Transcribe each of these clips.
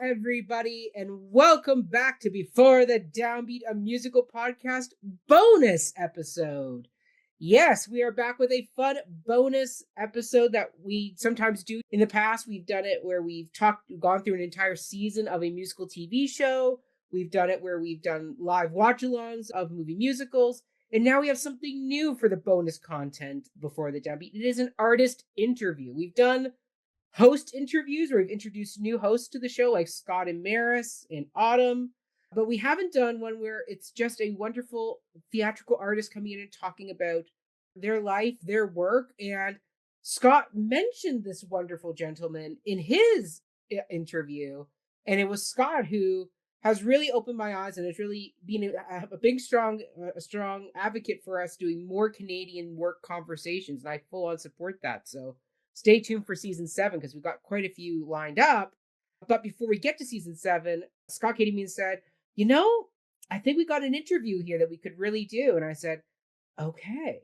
everybody, and welcome back to Before the Downbeat, a musical podcast bonus episode. Yes, we are back with a fun bonus episode that we sometimes do. In the past, we've done it where we've gone through an entire season of a musical TV show. We've done it where we've done live watch-alongs of movie musicals. And now we have something new for the bonus content Before the Downbeat. It is an artist interview. We've done host interviews where we've introduced new hosts to the show like Scott and Maris and Autumn, but we haven't done one where it's just a wonderful theatrical artist coming in and talking about their life, their work. And Scott mentioned this wonderful gentleman in his interview, and it was Scott who has really opened my eyes and has really been a big strong advocate for us doing more Canadian work conversations, and I full on support that. So stay tuned for season 7 because we've got quite a few lined up. But before we get to season 7, Scott came to me and said, I think we got an interview here that we could really do. And I said, okay.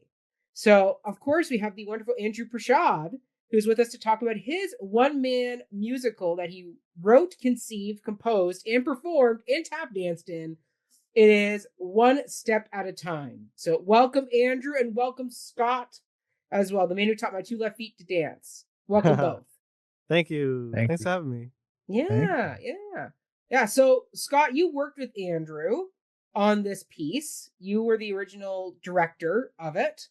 So, of course, we have the wonderful Andrew Prashad, who's with us to talk about his one-man musical that he wrote, conceived, composed, and performed and tap danced in. It is One Step at a Time. So welcome, Andrew, and welcome, Scott, as well, the man who taught my 2 left feet to dance. Welcome both. Thank you. Thanks for having me. Yeah. So, Scott, you worked with Andrew on this piece. You were the original director of it.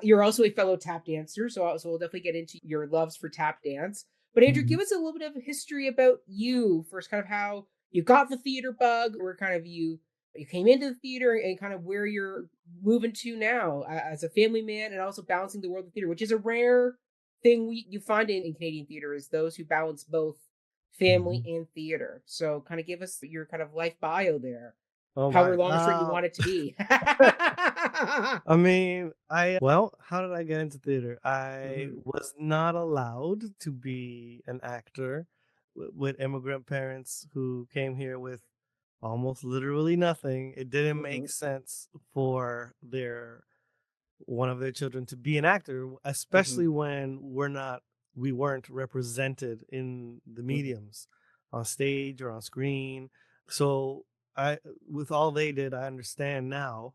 You're also a fellow tap dancer, so we'll definitely get into your loves for tap dance. But Andrew, give us a little bit of history about you first, kind of how you got the theater bug, or kind of you came into the theater and kind of where you're moving to now as a family man and also balancing the world of theater, which is a rare thing you find in Canadian theater, is those who balance both family and theater. So kind of give us your kind of life bio there. However long or short you want it to be. I mean, how did I get into theater? I was not allowed to be an actor with immigrant parents who came here with almost literally nothing. It didn't make sense for one of their children to be an actor, especially when we weren't represented in the mediums on stage or on screen. So with all they did, I understand now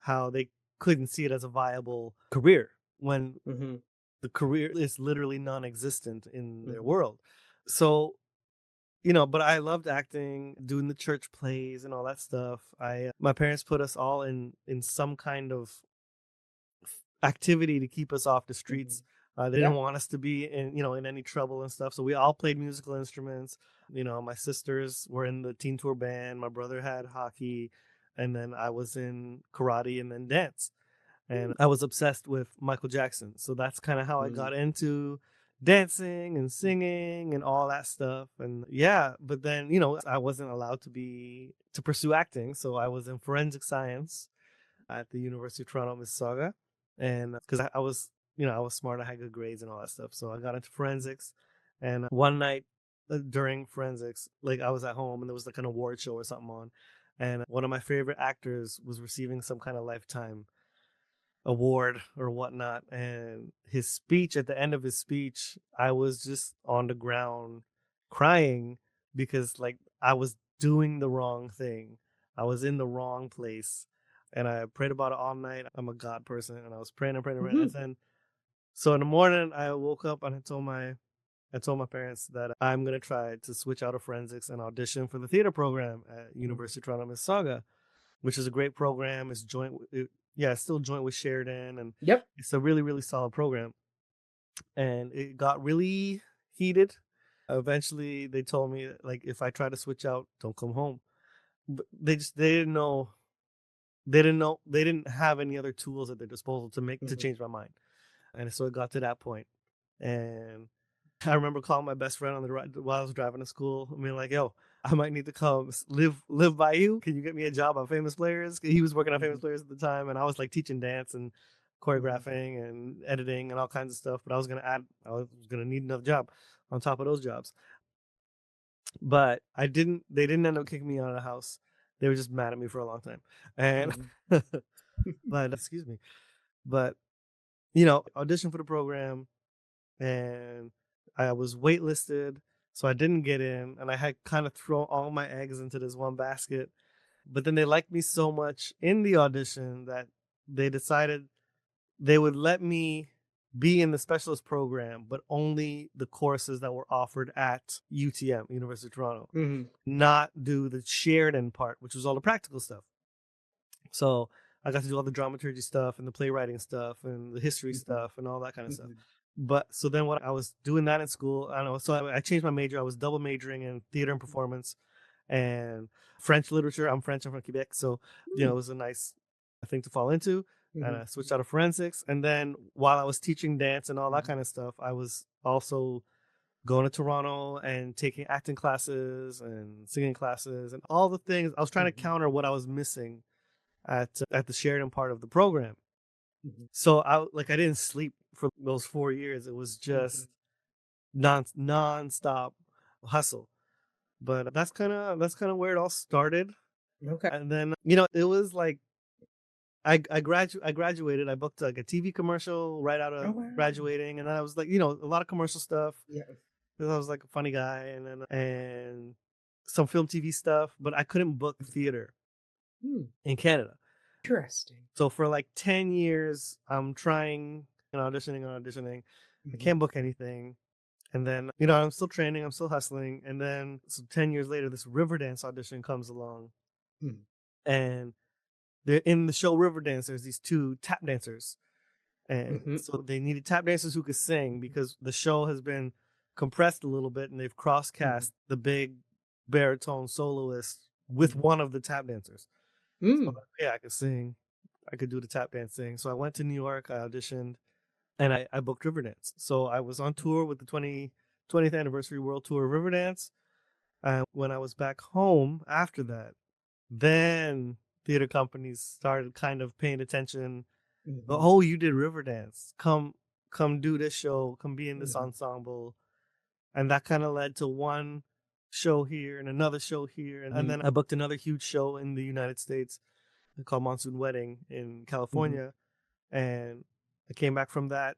how they couldn't see it as a viable career when the career is literally non-existent in their world. So, but I loved acting, doing the church plays and all that stuff. My parents put us all in some kind of activity to keep us off the streets. They didn't want us to be in any trouble and stuff. So we all played musical instruments. My sisters were in the teen tour band. My brother had hockey, and then I was in karate and then dance. And I was obsessed with Michael Jackson. So that's kind of how I got into dancing and singing and all that stuff. And but then, I wasn't allowed to pursue acting. So I was in forensic science at the University of Toronto, Mississauga. And because I was smart, I had good grades and all that stuff. So I got into forensics. And one night during forensics, like I was at home and there was like an award show or something on. And one of my favorite actors was receiving some kind of lifetime award or whatnot. And at the end of his speech, I was just on the ground crying because like I was doing the wrong thing. I was in the wrong place. And I prayed about it all night. I'm a God person, and I was praying and praying and praying. And then, so in the morning, I woke up and I told my parents that I'm gonna try to switch out of forensics and audition for the theater program at University of Toronto, Mississauga, which is a great program. It's still joint with Sheridan, and it's a really, really solid program. And it got really heated. Eventually, they told me like if I try to switch out, don't come home. But they didn't know. They didn't have any other tools at their disposal to change my mind. And so it got to that point. And I remember calling my best friend on the ride while I was driving to school. I mean, like, yo, I might need to come live by you. Can you get me a job on Famous Players? He was working on Famous Players at the time. And I was like teaching dance and choreographing and editing and all kinds of stuff. But I was going to need another job on top of those jobs. But they didn't end up kicking me out of the house. They were just mad at me for a long time. And, but excuse me, but, auditioned for the program and I was waitlisted. So I didn't get in, and I had kind of thrown all my eggs into this one basket. But then they liked me so much in the audition that they decided they would let me be in the specialist program, but only the courses that were offered at UTM, University of Toronto, Mhm. not do the shared end part, which was all the practical stuff. So I got to do all the dramaturgy stuff and the playwriting stuff and the history Mhm. stuff and all that kind of stuff. Mhm. But so then what I was doing that in school, I don't know. So I changed my major. I was double majoring in theater and performance and French literature. I'm French. I'm from Quebec. So, it Mm. was a nice thing to fall into. And Mhm. I switched out of forensics. And then while I was teaching dance and all that Mhm. kind of stuff, I was also going to Toronto and taking acting classes and singing classes and all the things. I was trying to Mhm. counter what I was missing at the Sheridan part of the program. Mhm. So I didn't sleep for those 4 years. It was Mhm. just nonstop hustle. But that's kind of where it all started. Okay. And then it was like I graduated. I booked like a TV commercial right out Oh, of wow. graduating, and then I was like a lot of commercial stuff Yeah. because I was like a funny guy, and some film TV stuff. But I couldn't book theater Hmm. in Canada. Interesting. So for like 10 years, I'm trying and auditioning. I Mhm. can't book anything. And then, I'm still training, I'm still hustling. And then, so 10 years later, this Riverdance audition comes along. Mhm. And they're in the show Riverdance, there's these two tap dancers. And Mhm. so they needed tap dancers who could sing because the show has been compressed a little bit and they've cross Mhm. cast the big baritone soloist with Mhm. one of the tap dancers. So, Mm. yeah, I could sing. I could do the tap dance thing. So I went to New York, I auditioned, and I booked Riverdance. So I was on tour with the 20th anniversary world tour of Riverdance. When I was back home after that, then theater companies started kind of paying attention. Mhm. Oh, you did Riverdance. Come do this show. Come be in this Mhm. ensemble. And that kind of led to one show here and another show here. And then I booked another huge show in the United States called Monsoon Wedding in Mhm. California. And I came back from that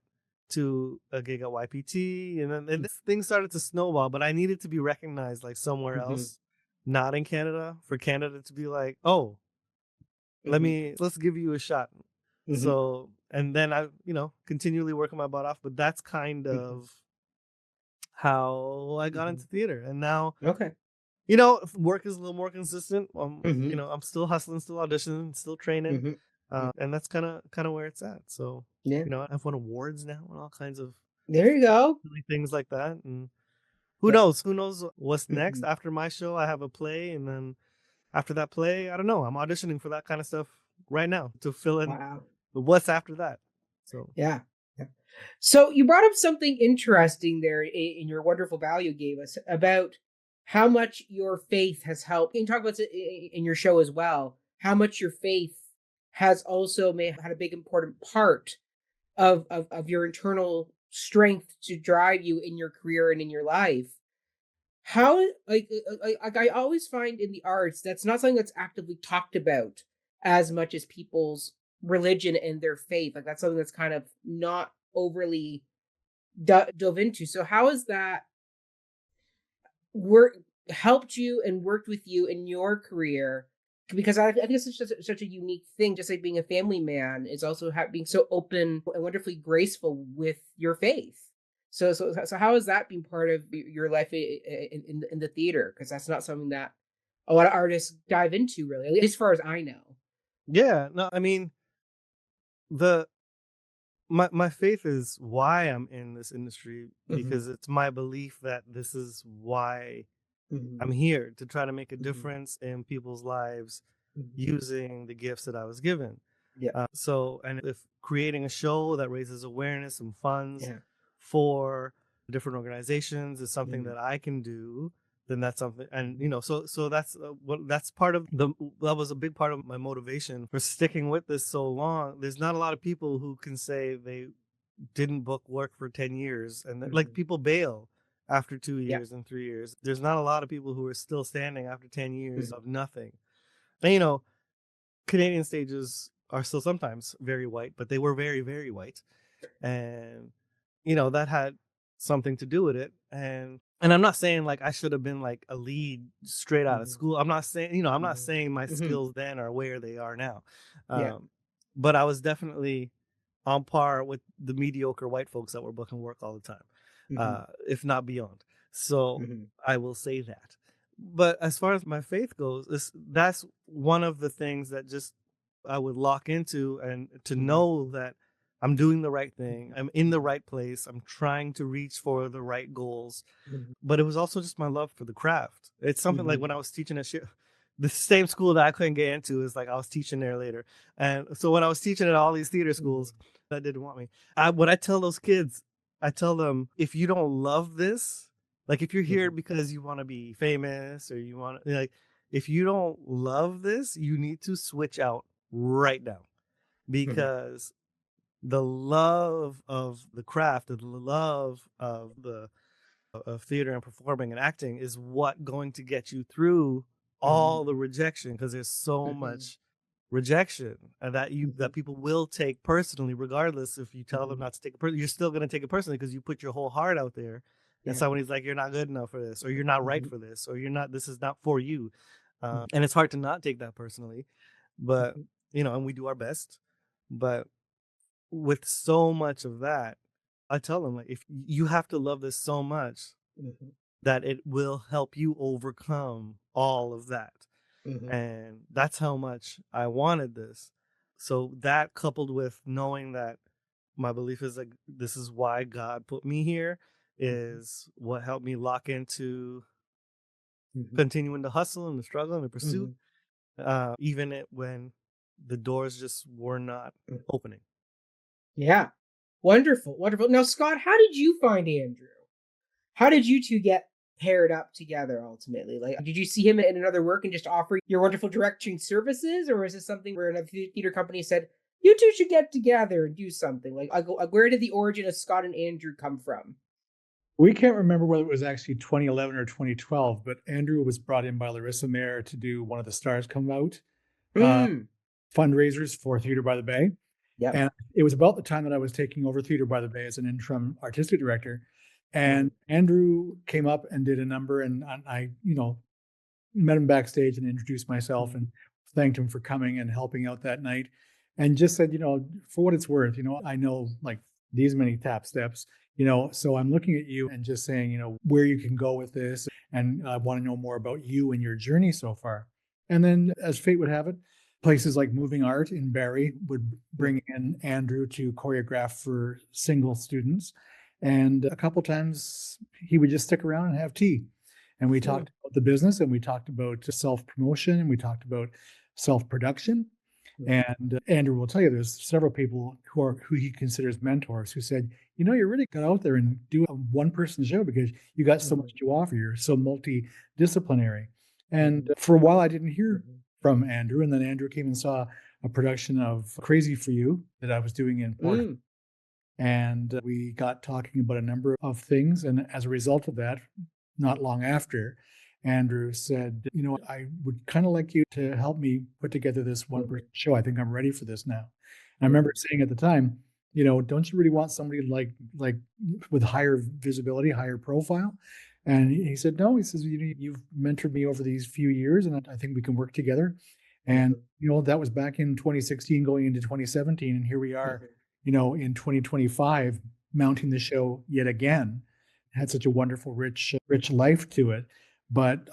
to a gig at YPT, and then things started to snowball. But I needed to be recognized like somewhere Mhm. else, not in Canada, for Canada to be like, oh, Mhm. let's give you a shot. Mhm. So, and then I, continually working my butt off. But that's kind Mhm. of how I got Mhm. into theater, and now Okay. if work is a little more consistent. Mhm. I'm still hustling, still auditioning, still training, Mhm. Mm. and that's kind of where it's at. So, Yeah. I've won awards now and all kinds of There you go. silly things like that. And who Yeah. knows? Who knows what's next Mhm. after my show? I have a play, and then after that play, I don't know. I'm auditioning for that kind of stuff right now to fill in Wow. the what's after that. So, Yeah. Yeah. So you brought up something interesting there in your wonderful value gave us about how much your faith has helped. You can talk about it in your show as well. How much your faith has also may had a big important part of your internal strength to drive you in your career and in your life. How I always find in the arts that's not something that's actively talked about as much as people's religion and their faith. Like that's something that's kind of not overly dove into. So how has that work helped you and worked with you in your career? Because I think it's such a unique thing. Just like being a family man is also being so open and wonderfully graceful with your faith. So how has that been part of your life in the theater? Because that's not something that a lot of artists dive into, really, at least as far as I know. yeah, no, I mean, the my faith is why I'm in this industry Hmm. because it's my belief that this is why Hmm. I'm here to try to make a Hmm. difference in people's lives Hmm. using the gifts that I was given. Yeah. So, and if creating a show that raises awareness and funds Yeah. for different organizations is something Hmm. that I can do, then that's something. And Hmm. so that's that's part of that was a big part of my motivation for sticking with this so long. There's not a lot of people who can say they didn't book work for 10 years and like Hmm. people bail after two Yeah. years and 3 years. There's not a lot of people who are still standing after 10 years Hmm. of nothing. And Canadian stages are still sometimes very white, but they were very, very white. And, that had something to do with it. And And I'm not saying like I should have been like a lead straight out of Mhm. school. I'm not saying, I'm not Mhm. saying my Mhm. skills then are where they are now. Yeah. But I was definitely on par with the mediocre white folks that were booking work all the time, Mhm. if not beyond. So Mhm. I will say that. But as far as my faith goes, that's one of the things that just I would lock into, and to Mhm. know that I'm doing the right thing, I'm in the right place, I'm trying to reach for the right goals. Mhm. But it was also just my love for the craft. It's something like Mhm. when I was teaching at the same school that I couldn't get into is like I was teaching there later. And so when I was teaching at all these theater Mhm. schools that didn't want me, when I tell those kids, I tell them, if you don't love this, like if you're here Mhm. because you want to be famous or you want to, like, if you don't love this, you need to switch out right now, Mhm. because the love of the craft, the love of theater and performing and acting is what going to get you through Mhm. all the rejection, because there's so Mhm. much rejection, and that Mhm. people will take personally, regardless if you tell them Mhm. not to take it personally. You're still going to take it personally because you put your whole heart out there, and Yeah. somebody's like, you're not good enough for this, or you're not right Mhm. for this, or you're not, this is not for you. Mhm. And it's hard to not take that personally, but Mhm. and we do our best. But with so much of that, I tell them, like, if you have to love this so much Mhm. that it will help you overcome all of that. Mhm. And that's how much I wanted this. So that, coupled with knowing that my belief is like this is why God put me here, Mhm. is what helped me lock into Mhm. continuing to hustle and the struggle and the pursuit, Mhm. when the doors just were not Mhm. opening. Yeah. Wonderful. Wonderful. Now, Scott, how did you find Andrew? How did you two get paired up together ultimately? Like, did you see him in another work and just offer your wonderful directing services? Or is this something where another theater company said, you two should get together and do something? Where did the origin of Scott and Andrew come from? We can't remember whether it was actually 2011 or 2012, but Andrew was brought in by Larissa Mayer to do One of the Stars Come Out uh, Hmm. fundraisers for Theatre by the Bay. Yep. And it was about the time that I was taking over Theatre by the Bay as an interim artistic director. Mhm. And Andrew came up and did a number, and I, met him backstage and introduced myself Mhm. and thanked him for coming and helping out that night, and just said, for what it's worth, I know like these many tap steps, so I'm looking at you and just saying, where you can go with this, and I want to know more about you and your journey so far. And then, as fate would have it, places like Moving Art in Barrie would bring in Andrew to choreograph for single students, and a couple times he would just stick around and have tea, and we Mhm. talked about the business, and we talked about self promotion, and we talked about self production. Mhm. And Andrew will tell you there's several people who he considers mentors who said, you really got out there and do a one person show because you got so Mhm. much to offer. You're so multidisciplinary. And Mhm. for a while, I didn't hear Mhm. from Andrew. And then Andrew came and saw a production of Crazy for You that I was doing in Port. Mm. And we got talking about a number of things. And as a result of that, not long after, Andrew said, I would kind of like you to help me put together this one Mhm. person show. I think I'm ready for this now. And I remember Mhm. saying at the time, don't you really want somebody like with higher visibility, higher profile? And he said, no. He says, you've mentored me over these few years, and I think we can work together. And Mhm. that was back in 2016, going into 2017, and here we are, Mhm. in 2025, mounting the show yet again. It had such a wonderful, rich life to it. But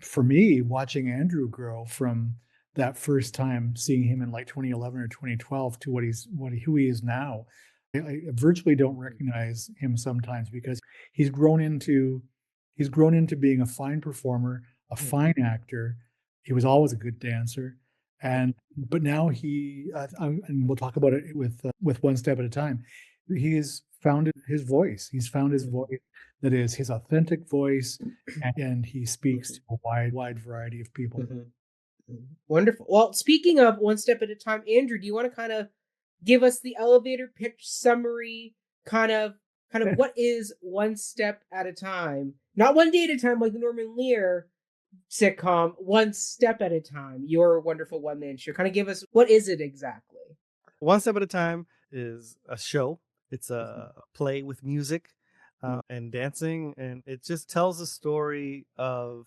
for me, watching Andrew grow from that first time seeing him in like 2011 or 2012 to who he is now, I virtually don't recognize him sometimes because he's grown into he's grown into being a fine performer, a Mhm. fine actor. He was always a good dancer, and but now and we'll talk about it with One Step at a Time. He has found his voice. He's found his Mhm. voice that is his authentic voice, and he speaks Mhm. to a wide variety of people. Mhm. Mhm. Wonderful. Well, speaking of one step at a time, Andrew, do you want to kind of give us the elevator pitch summary? Kind of what is one step at a time? Not one day at a time like the Norman Lear sitcom, one step at a time. Your wonderful one man show. Kind of give us what is it exactly? One Step at a Time is a show. It's Mhm. a play with music. and dancing, and it just tells a story of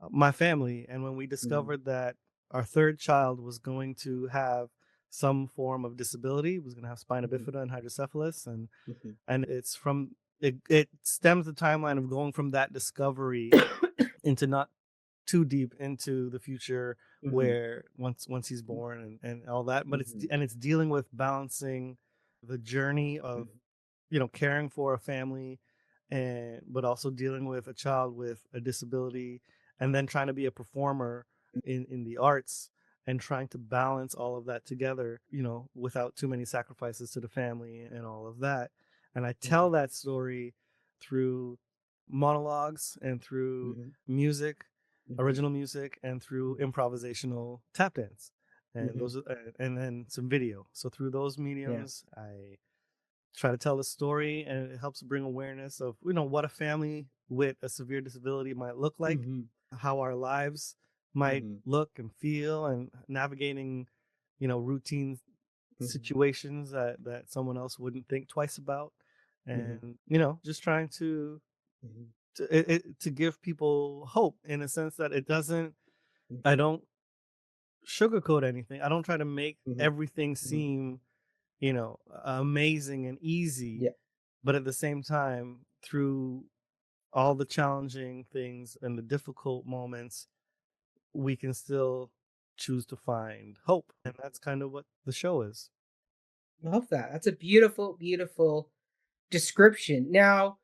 my family. And when we discovered that our third child was going to have some form of disability, was going to have spina bifida and hydrocephalus, and it's from it stems the timeline of going from that discovery into not too deep into the future, where once he's born and all that, but it's dealing with balancing the journey of caring for a family, and but also dealing with a child with a disability, and then trying to be a performer in the arts, and trying to balance all of that together, without too many sacrifices to the family and all of that. And I tell that story through monologues and through music, original music, and through improvisational tap dance, and those and then some video. So through those mediums, I try to tell the story, and it helps bring awareness of what a family with a severe disability might look like, how our lives might look and feel, and navigating routine situations that someone else wouldn't think twice about, and just trying to to give people hope, in a sense that I don't sugarcoat anything. I don't try to make everything seem amazing and easy, but at the same time, through all the challenging things and the difficult moments, we can still choose to find hope. And that's kind of what the show is. Love that. That's a beautiful, beautiful description. Now,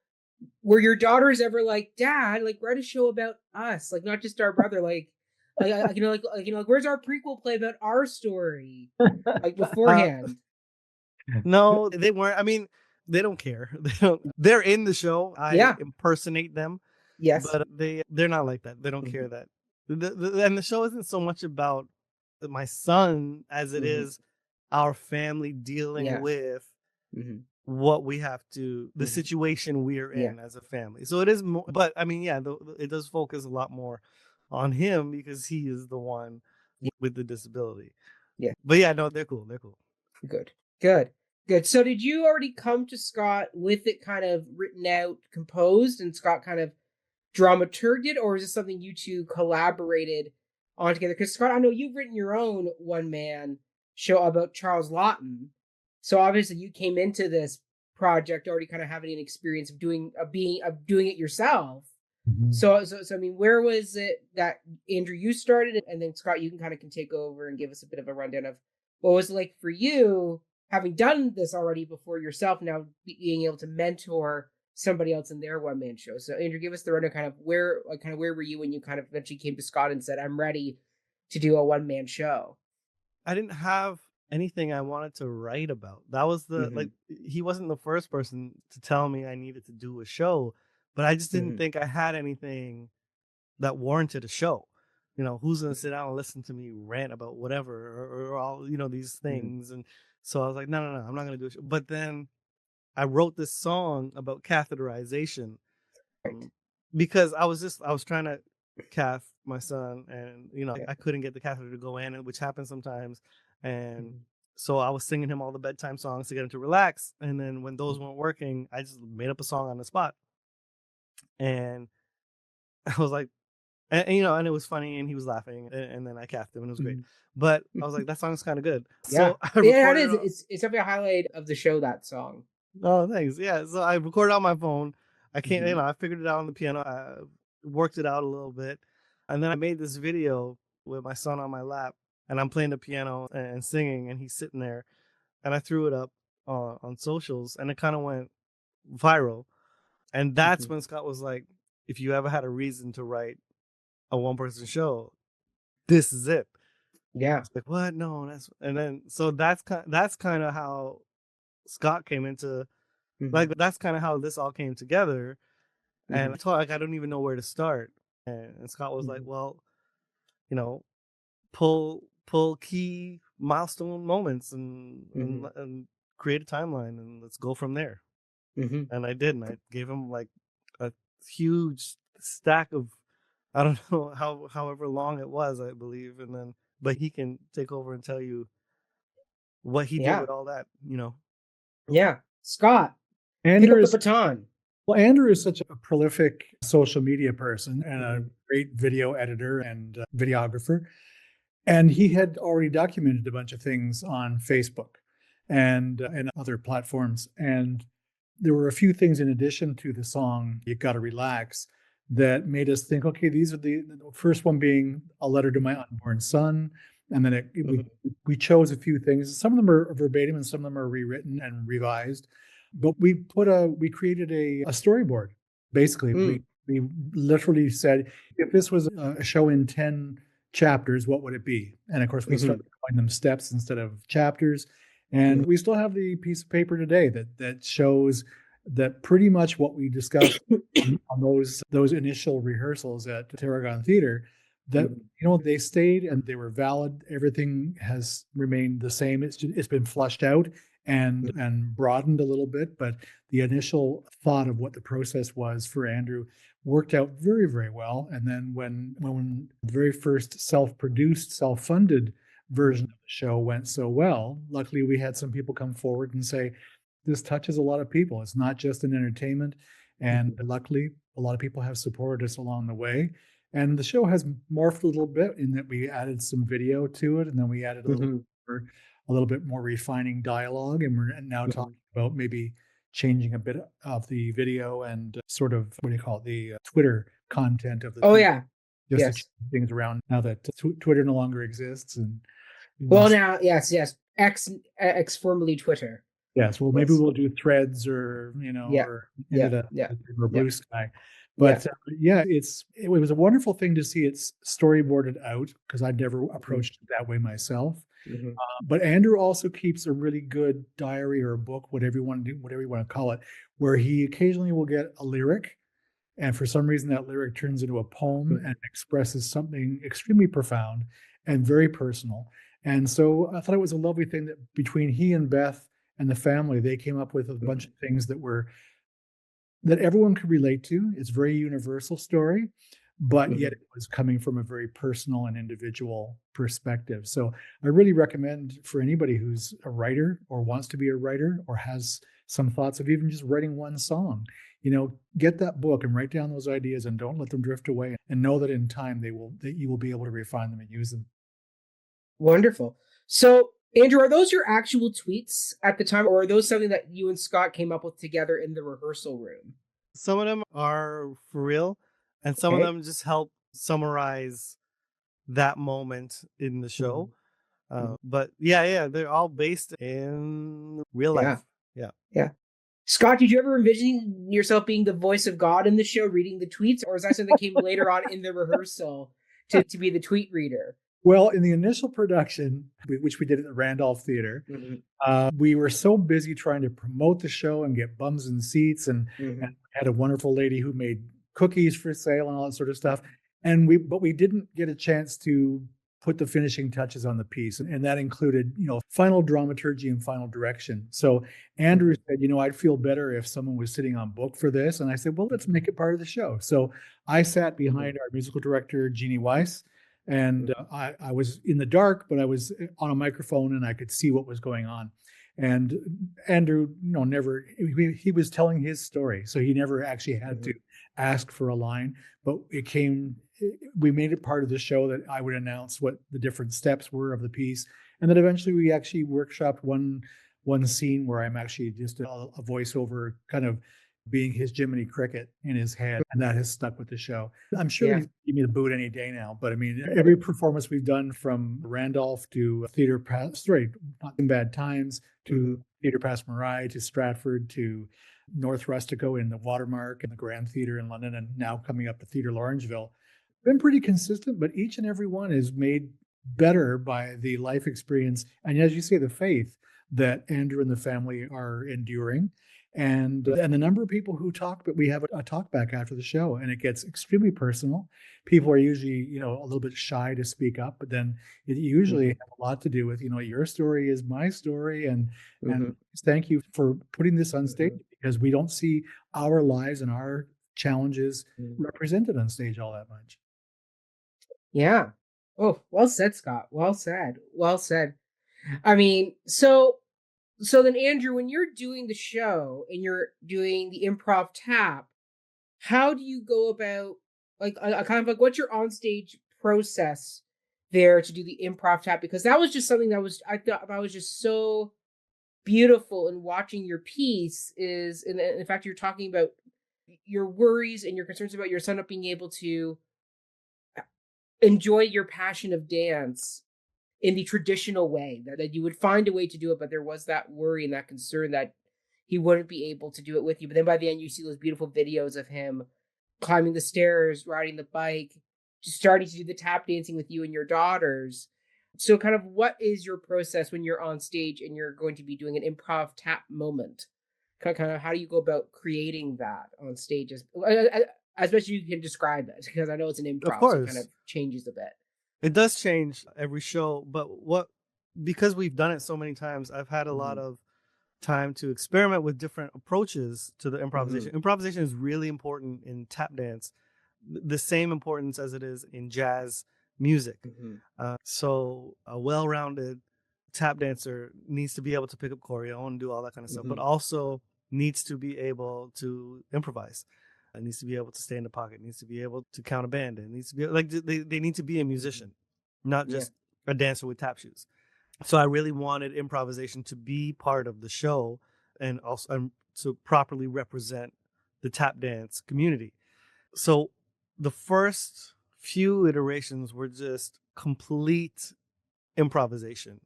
were your daughters ever like, Dad, like, write a show about us, like, not just our brother, like where's our prequel play about our story, like, beforehand? No, they weren't. I mean, they don't care. They're in the show. I impersonate them. Yes. But they're not like that. They don't care that. And the show isn't so much about my son as it is our family dealing with what we have to, the situation we're in as a family. So it is more, but I mean, it does focus a lot more on him, because he is the one with the disability. Yeah. But no, they're cool. They're cool. Good. So did you already come to Scott with it kind of written out, composed, and Scott kind of dramaturged it, or is this something you two collaborated on together? Because Scott, I know you've written your own one-man show about Charles Lawton, so obviously you came into this project already kind of having an experience of doing it yourself. So I mean, where was it that, Andrew, you started, and then Scott, you can take over and give us a bit of a rundown of what was it like for you, having done this already before yourself, now being able to mentor somebody else in their one-man show. So Andrew, give us the rundown, kind of where were you when you kind of eventually came to Scott and said, I'm ready to do a one-man show? I didn't have anything I wanted to write about. That was the he wasn't the first person to tell me I needed to do a show, but I just didn't think I had anything that warranted a show. Who's gonna sit down and listen to me rant about whatever, or all these things. And so I was like, no, I'm not gonna do a show. But then I wrote this song about catheterization, because I was trying to cath my son, and I couldn't get the catheter to go in, which happens sometimes. And so I was singing him all the bedtime songs to get him to relax. And then when those weren't working, I just made up a song on the spot. And I was like, and it was funny, and he was laughing, and then I cathed him, and it was great. But I was like, that song's kind of good. So I recorded it's definitely a highlight of the show, that song. Oh, thanks. Yeah, so I recorded on my phone. I can't, I figured it out on the piano. I worked it out a little bit, and then I made this video with my son on my lap, and I'm playing the piano and singing, and he's sitting there, and I threw it up on socials, and it kind of went viral. And that's when Scott was like, if you ever had a reason to write a one-person show, this is it. Yeah. It's like, what? No, that's kind of how Scott came into, like, that's kind of how this all came together. And I told, like, I don't even know where to start. And Scott was like, well, pull key milestone moments and create a timeline, and let's go from there. And I did, and I gave him like a huge stack of, I don't know however long it was, I believe, and then, but he can take over and tell you what he did with all that, Yeah, Scott, Andrew pick up the baton. Well, Andrew is such a prolific social media person and a great video editor and videographer. And he had already documented a bunch of things on Facebook and other platforms. And there were a few things in addition to the song "You Gotta Relax" that made us think, okay, these are the first one being a letter to my unborn son, and then we chose a few things. Some of them are verbatim, and some of them are rewritten and revised. But we created a storyboard. Basically, we literally said, if this was a show in 10 chapters, what would it be? And of course, we started calling them steps instead of chapters. And we still have the piece of paper today that shows that pretty much what we discussed on those initial rehearsals at Tarragon Theatre, that they stayed and they were valid. Everything has remained the same. It's been flushed out and broadened a little bit, but the initial thought of what the process was for Andrew worked out very, very well. And then when the very first self-produced, self-funded version of the show went so well, luckily we had some people come forward and say, this touches a lot of people. It's not just an entertainment. And luckily, a lot of people have supported us along the way. And the show has morphed a little bit in that we added some video to it, and then we added a little bit more refining dialogue. And we're now talking about maybe changing a bit of the video and sort of, what do you call it, the Twitter content of the Oh, piece, yeah. just Yes. to change things around now that Twitter no longer exists. And Well, now, yes. X formerly Twitter. yes, well, maybe we'll do Threads or or or Blue Sky. But it was a wonderful thing to see it's storyboarded out, because I'd never approached it that way myself. But Andrew also keeps a really good diary or a book, whatever you want to call it, where he occasionally will get a lyric, and for some reason that lyric turns into a poem and expresses something extremely profound and very personal. And so I thought it was a lovely thing that between he and Beth and the family, they came up with a bunch of things that everyone could relate to. It's a very universal story, but yet it was coming from a very personal and individual perspective. So I really recommend for anybody who's a writer or wants to be a writer or has some thoughts of even just writing one song, get that book and write down those ideas and don't let them drift away, and know that in time that you will be able to refine them and use them. Wonderful. So, Andrew, are those your actual tweets at the time, or are those something that you and Scott came up with together in the rehearsal room? Some of them are for real, and some of them just help summarize that moment in the show. But they're all based in real life. Yeah. Scott, did you ever envision yourself being the voice of God in the show, reading the tweets, or is that something that came later on in the rehearsal to be the tweet reader? Well, in the initial production, which we did at the Randolph Theatre, we were so busy trying to promote the show and get bums and seats, and had a wonderful lady who made cookies for sale and all that sort of stuff. But we didn't get a chance to put the finishing touches on the piece, and that included, final dramaturgy and final direction. So Andrew said, I'd feel better if someone was sitting on book for this, and I said, well, let's make it part of the show. So I sat behind our musical director, Jeannie Weiss. And I was in the dark, but I was on a microphone and I could see what was going on. And Andrew, he was telling his story. So he never actually had to ask for a line, but we made it part of the show that I would announce what the different steps were of the piece. And then eventually we actually workshopped one scene where I'm actually just a voiceover, kind of being his Jiminy Cricket in his head, and that has stuck with the show. I'm sure he'd give me the boot any day now, but I mean, every performance we've done, from Randolph to Not in Bad Times, to Theatre Past Marais, to Stratford, to North Rustico in the Watermark and the Grand Theatre in London, and now coming up to Theatre Orangeville, been pretty consistent, but each and every one is made better by the life experience, and as you say, the faith that Andrew and the family are enduring. And the number of people who talk, but we have a talk back after the show, and it gets extremely personal. People are usually, a little bit shy to speak up, but then it usually has a lot to do with, your story is my story. And thank you for putting this on stage, because we don't see our lives and our challenges represented on stage all that much. Yeah. Oh, well said, Scott. Well said. Well said. I mean, so So then, Andrew, when you're doing the show and you're doing the improv tap, how do you go about like kind of like what's your onstage process there to do the improv tap? Because that was just something that was I thought that was just so beautiful in watching your piece is and in fact you're talking about your worries and your concerns about your son not being able to enjoy your passion of dance in the traditional way that you would find a way to do it, but there was that worry and that concern that he wouldn't be able to do it with you. But then by the end, you see those beautiful videos of him climbing the stairs, riding the bike, just starting to do the tap dancing with you and your daughters. So, kind of, what is your process when you're on stage and you're going to be doing an improv tap moment? Kind of, how do you go about creating that on stage as best you can describe it? Because I know it's an Of improv, so it kind course, of changes a bit. it does change every show, but because we've done it so many times, I've had a lot Mhm. of time to experiment with different approaches to the Mhm. improvisation. Improvisation is really important in tap dance, the same importance as it is in jazz music. Mhm. So a well-rounded tap dancer needs to be able to pick up choreo and do all that kind of stuff, but Mhm. also needs to be able to improvise. It needs to be able to stay in the pocket. Needs to be able to count a band. It needs to be like they need to be a Mhm. musician, not Yeah. just a dancer with tap shoes. So I really wanted improvisation to be part of the show and also to properly represent the tap dance community. So the first few iterations were just complete improvisation.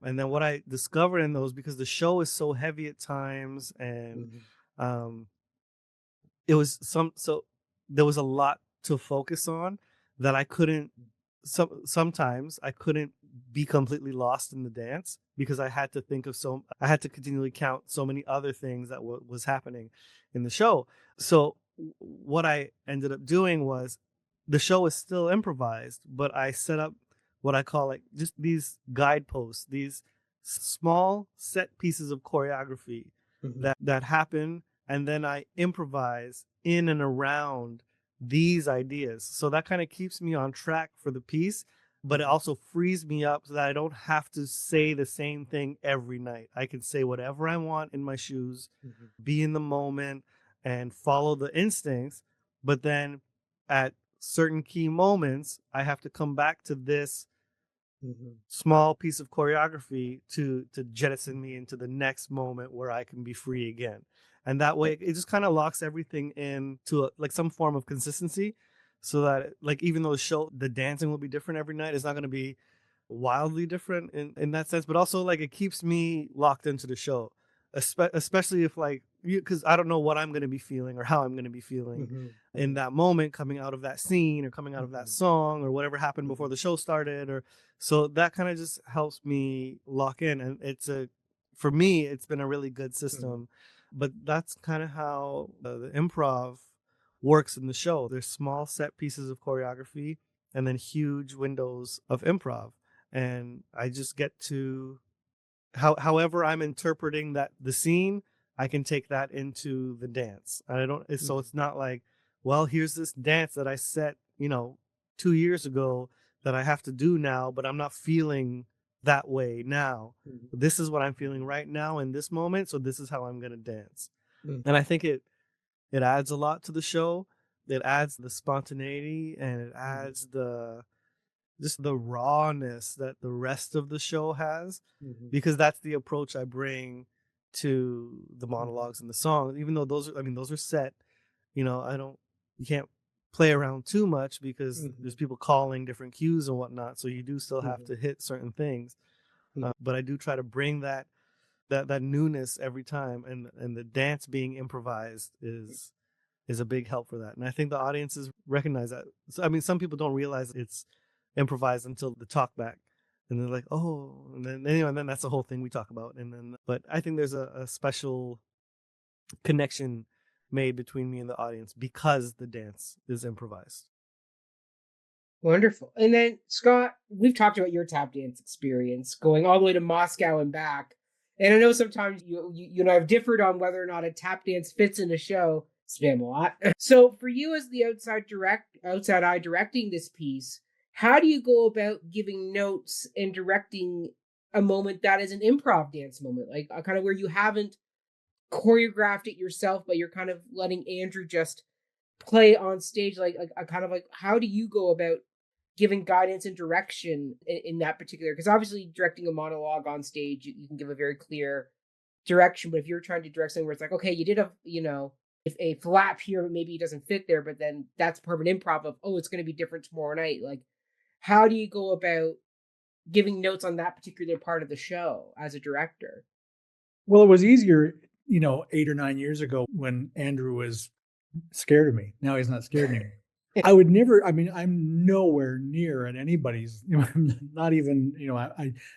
And then what I discovered in those, because the show is so heavy at times and Mhm. um, it was so there was a lot to focus on that I couldn't sometimes I couldn't be completely lost in the dance because I had to continually count so many other things that was happening in the show. So what I ended up doing was the show is still improvised, but I set up what I call like just these guideposts, these small set pieces of choreography Mhm. that happen, and then I improvise in and around these ideas. So that kind of keeps me on track for the piece, but it Mhm. also frees me up so that I don't have to say the same thing every night. I can say whatever I want in my shoes, Mhm. be in the moment, and follow the instincts. But then at certain key moments, I have to come back to this Mhm. small piece of choreography to jettison me into the next moment where I can be free again. And that way it just kind of locks everything into like some form of consistency so that like even though the dancing will be different every night, it's not going to be wildly different in that sense, but also like it keeps me locked into the show, especially if like because I don't know what I'm going to be feeling or how I'm going to be feeling Mhm. in that moment coming out of that scene or coming out of that Mhm. song or whatever happened before Mhm. the show started or so that kind of just helps me lock in, and for me it's been a really good Mhm. system. But that's kind of how the improv works in the show. There's small set pieces of choreography and then huge windows of improv, and I just get to however I'm interpreting that the scene, I can take that into the dance. I don't so Mhm. it's not like, well, here's this dance that I set, 2 years ago that I have to do now, but I'm not feeling that way now. Mhm. This is what I'm feeling right now in this moment, so this is how I'm gonna dance. Mhm. And I think it adds a lot to the show. It adds the spontaneity and it Mhm. adds the just the rawness that the rest of the show has, Mhm. because that's the approach I bring to the Mhm. monologues and the songs. Even though those are set, I don't, you can't play around too much because there's Mhm. people calling different cues and whatnot. So you do still have Mhm. to hit certain things. Mhm. But I do try to bring that newness every time, and the dance being improvised is a big help for that. And I think the audiences recognize that. So, I mean, some people don't realize it's improvised until the talk back. And they're like, oh, and then anyway, and then that's the whole thing we talk about. And then, but I think there's a special connection made between me and the audience because the dance is improvised. Wonderful. And then, Scott, we've talked about your tap dance experience going all the way to Moscow and back. And I know sometimes you and I have differed on whether or not a tap dance fits in a show. Spam a lot. So, for you as the outside eye directing this piece, how do you go about giving notes and directing a moment that is an improv dance moment, like kind of where you haven't choreographed it yourself, but you're kind of letting Andrew just play on stage, like a kind of like, how do you go about giving guidance and direction in that particular? Because obviously, directing a monologue on stage, you can give a very clear direction. But if you're trying to direct something where it's like, okay, you did a, if a flap here, but maybe it doesn't fit there, but then that's part of an improv of, oh, it's going to be different tomorrow night. Like, how do you go about giving notes on that particular part of the show as a director? Well, it was easier, 8 or 9 years ago when Andrew was scared of me. Now he's not scared anymore. I would never, I mean, I'm nowhere near at anybody's, not even,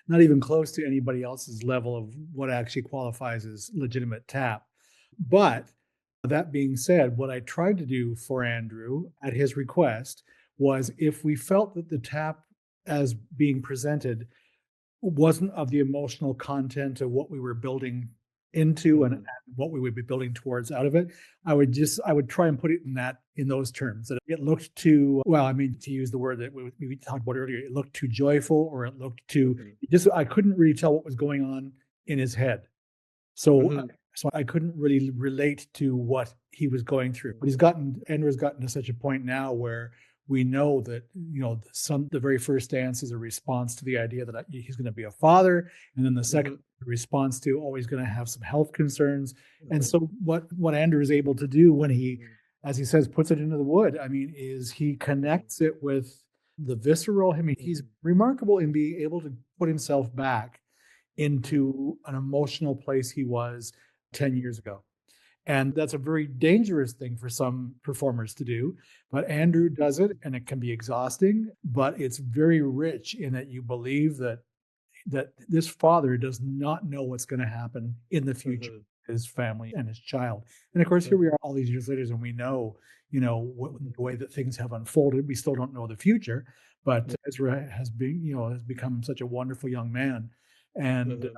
not even close to anybody else's level of what actually qualifies as legitimate tap. But that being said, what I tried to do for Andrew at his request was if we felt that the tap as being presented wasn't of the emotional content of what we were building into and what we would be building towards out of it, I would try and put it in those terms, that it looked too, well, I mean, to use the word that we talked about earlier, it looked too joyful, or it looked too, I couldn't really tell what was going on in his head. So so I couldn't really relate to what he was going through. But Andrew's gotten to such a point now where we know that, the very first dance is a response to the idea that he's going to be a father. And then the second response to, oh, he's going to have some health concerns. And so what Andrew is able to do when he, as he says, puts it into the wood, I mean, is he connects it with the visceral. I mean, he's remarkable in being able to put himself back into an emotional place he was 10 years ago. And that's a very dangerous thing for some performers to do. But Andrew does it, and it can be exhausting, but it's very rich in that you believe that this father does not know what's going to happen in the future, his family and his child. And of course, here we are all these years later, and we know, the way that things have unfolded. We still don't know the future, but Ezra has has become such a wonderful young man. And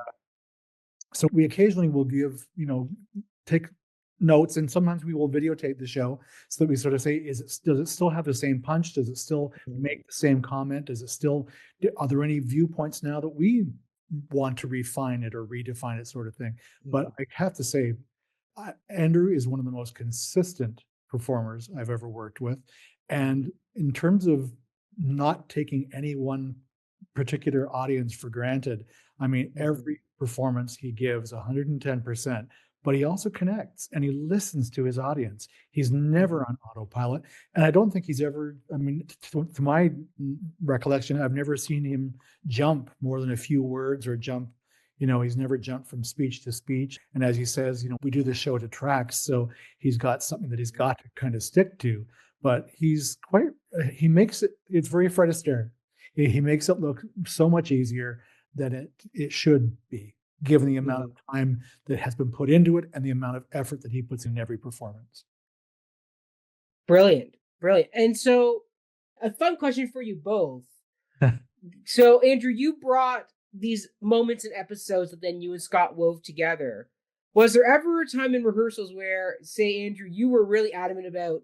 so we occasionally will take notes, and sometimes we will videotape the show so that we sort of say, does it still have the same punch? Does it still make the same comment? Are there any viewpoints now that we want to refine it or redefine it, sort of thing? But I have to say, Andrew is one of the most consistent performers I've ever worked with. And in terms of not taking any one particular audience for granted, I mean, every performance he gives 110%, but he also connects and he listens to his audience. He's never on autopilot. And I don't think he's ever, I mean, to my recollection, I've never seen him jump more than a few words or jump, he's never jumped from speech to speech. And as he says, we do the show to tracks. So he's got something that he's got to kind of stick to, but he makes it's very Fred Astaire. He makes it look so much easier than it should be, given the amount of time that has been put into it and the amount of effort that he puts in every performance. Brilliant. And so, a fun question for you both. So, Andrew, you brought these moments and episodes that then you and Scott wove together. Was there ever a time in rehearsals where, say, Andrew, you were really adamant about,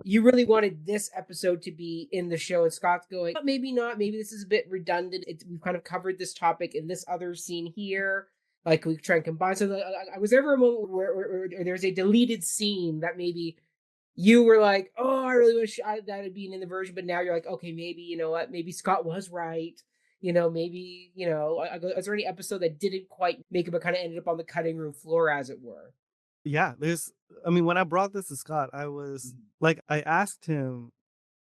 you really wanted this episode to be in the show, and Scott's going, maybe not, maybe this is a bit redundant. We've kind of covered this topic in this other scene here. Like, we try and combine. So, was there ever a moment where there's a deleted scene that maybe you were like, oh, I really wish that had been in the version, but now you're like, okay, maybe, you know what, maybe Scott was right. Maybe, is there any episode that didn't quite make it, but kind of ended up on the cutting room floor, as it were? Yeah, when I brought this to Scott, I was like, I asked him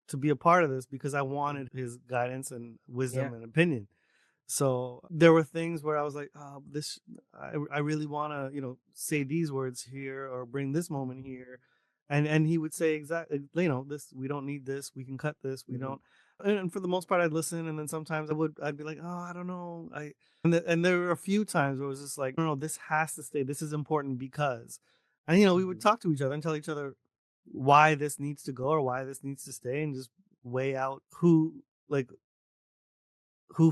to be a part of this because I wanted his guidance and wisdom and opinion. So there were things where I was like, oh, I really want to, say these words here or bring this moment here. And he would say exactly, this, we don't need this. We can cut this. We don't. And for the most part, I'd listen. And then sometimes I'd be like, oh, I don't know. And there were a few times where it was just like, no, this has to stay. This is important because, and, we would talk to each other and tell each other why this needs to go or why this needs to stay, and just weigh out who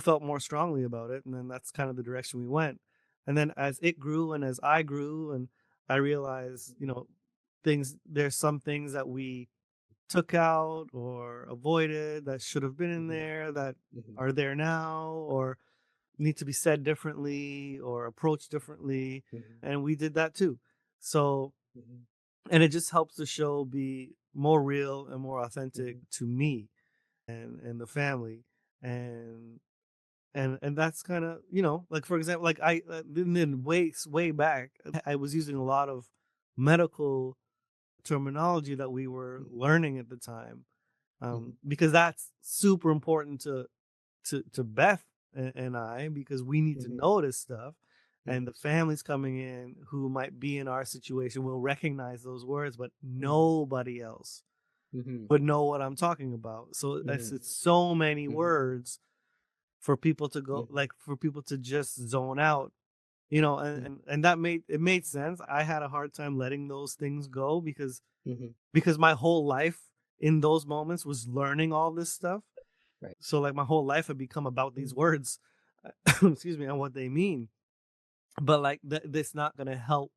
felt more strongly about it. And then that's kind of the direction we went. And then as it grew and as I grew and I realized, there's some things that we took out or avoided that should have been in there that are there now, or, need to be said differently or approached differently. And we did that too. So, and it just helps the show be more real and more authentic to me and the family. And and that's kind of, like, for example, like I then way back, I was using a lot of medical terminology that we were learning at the time, because that's super important to Beth and I, because we need to know this stuff, and the families coming in who might be in our situation will recognize those words, but nobody else would know what I'm talking about. So it's so many words for people to go, like, for people to just zone out, and that made sense. I had a hard time letting those things go because my whole life in those moments was learning all this stuff. Right. So like my whole life had become about these words, excuse me, and what they mean. But like that's not going to help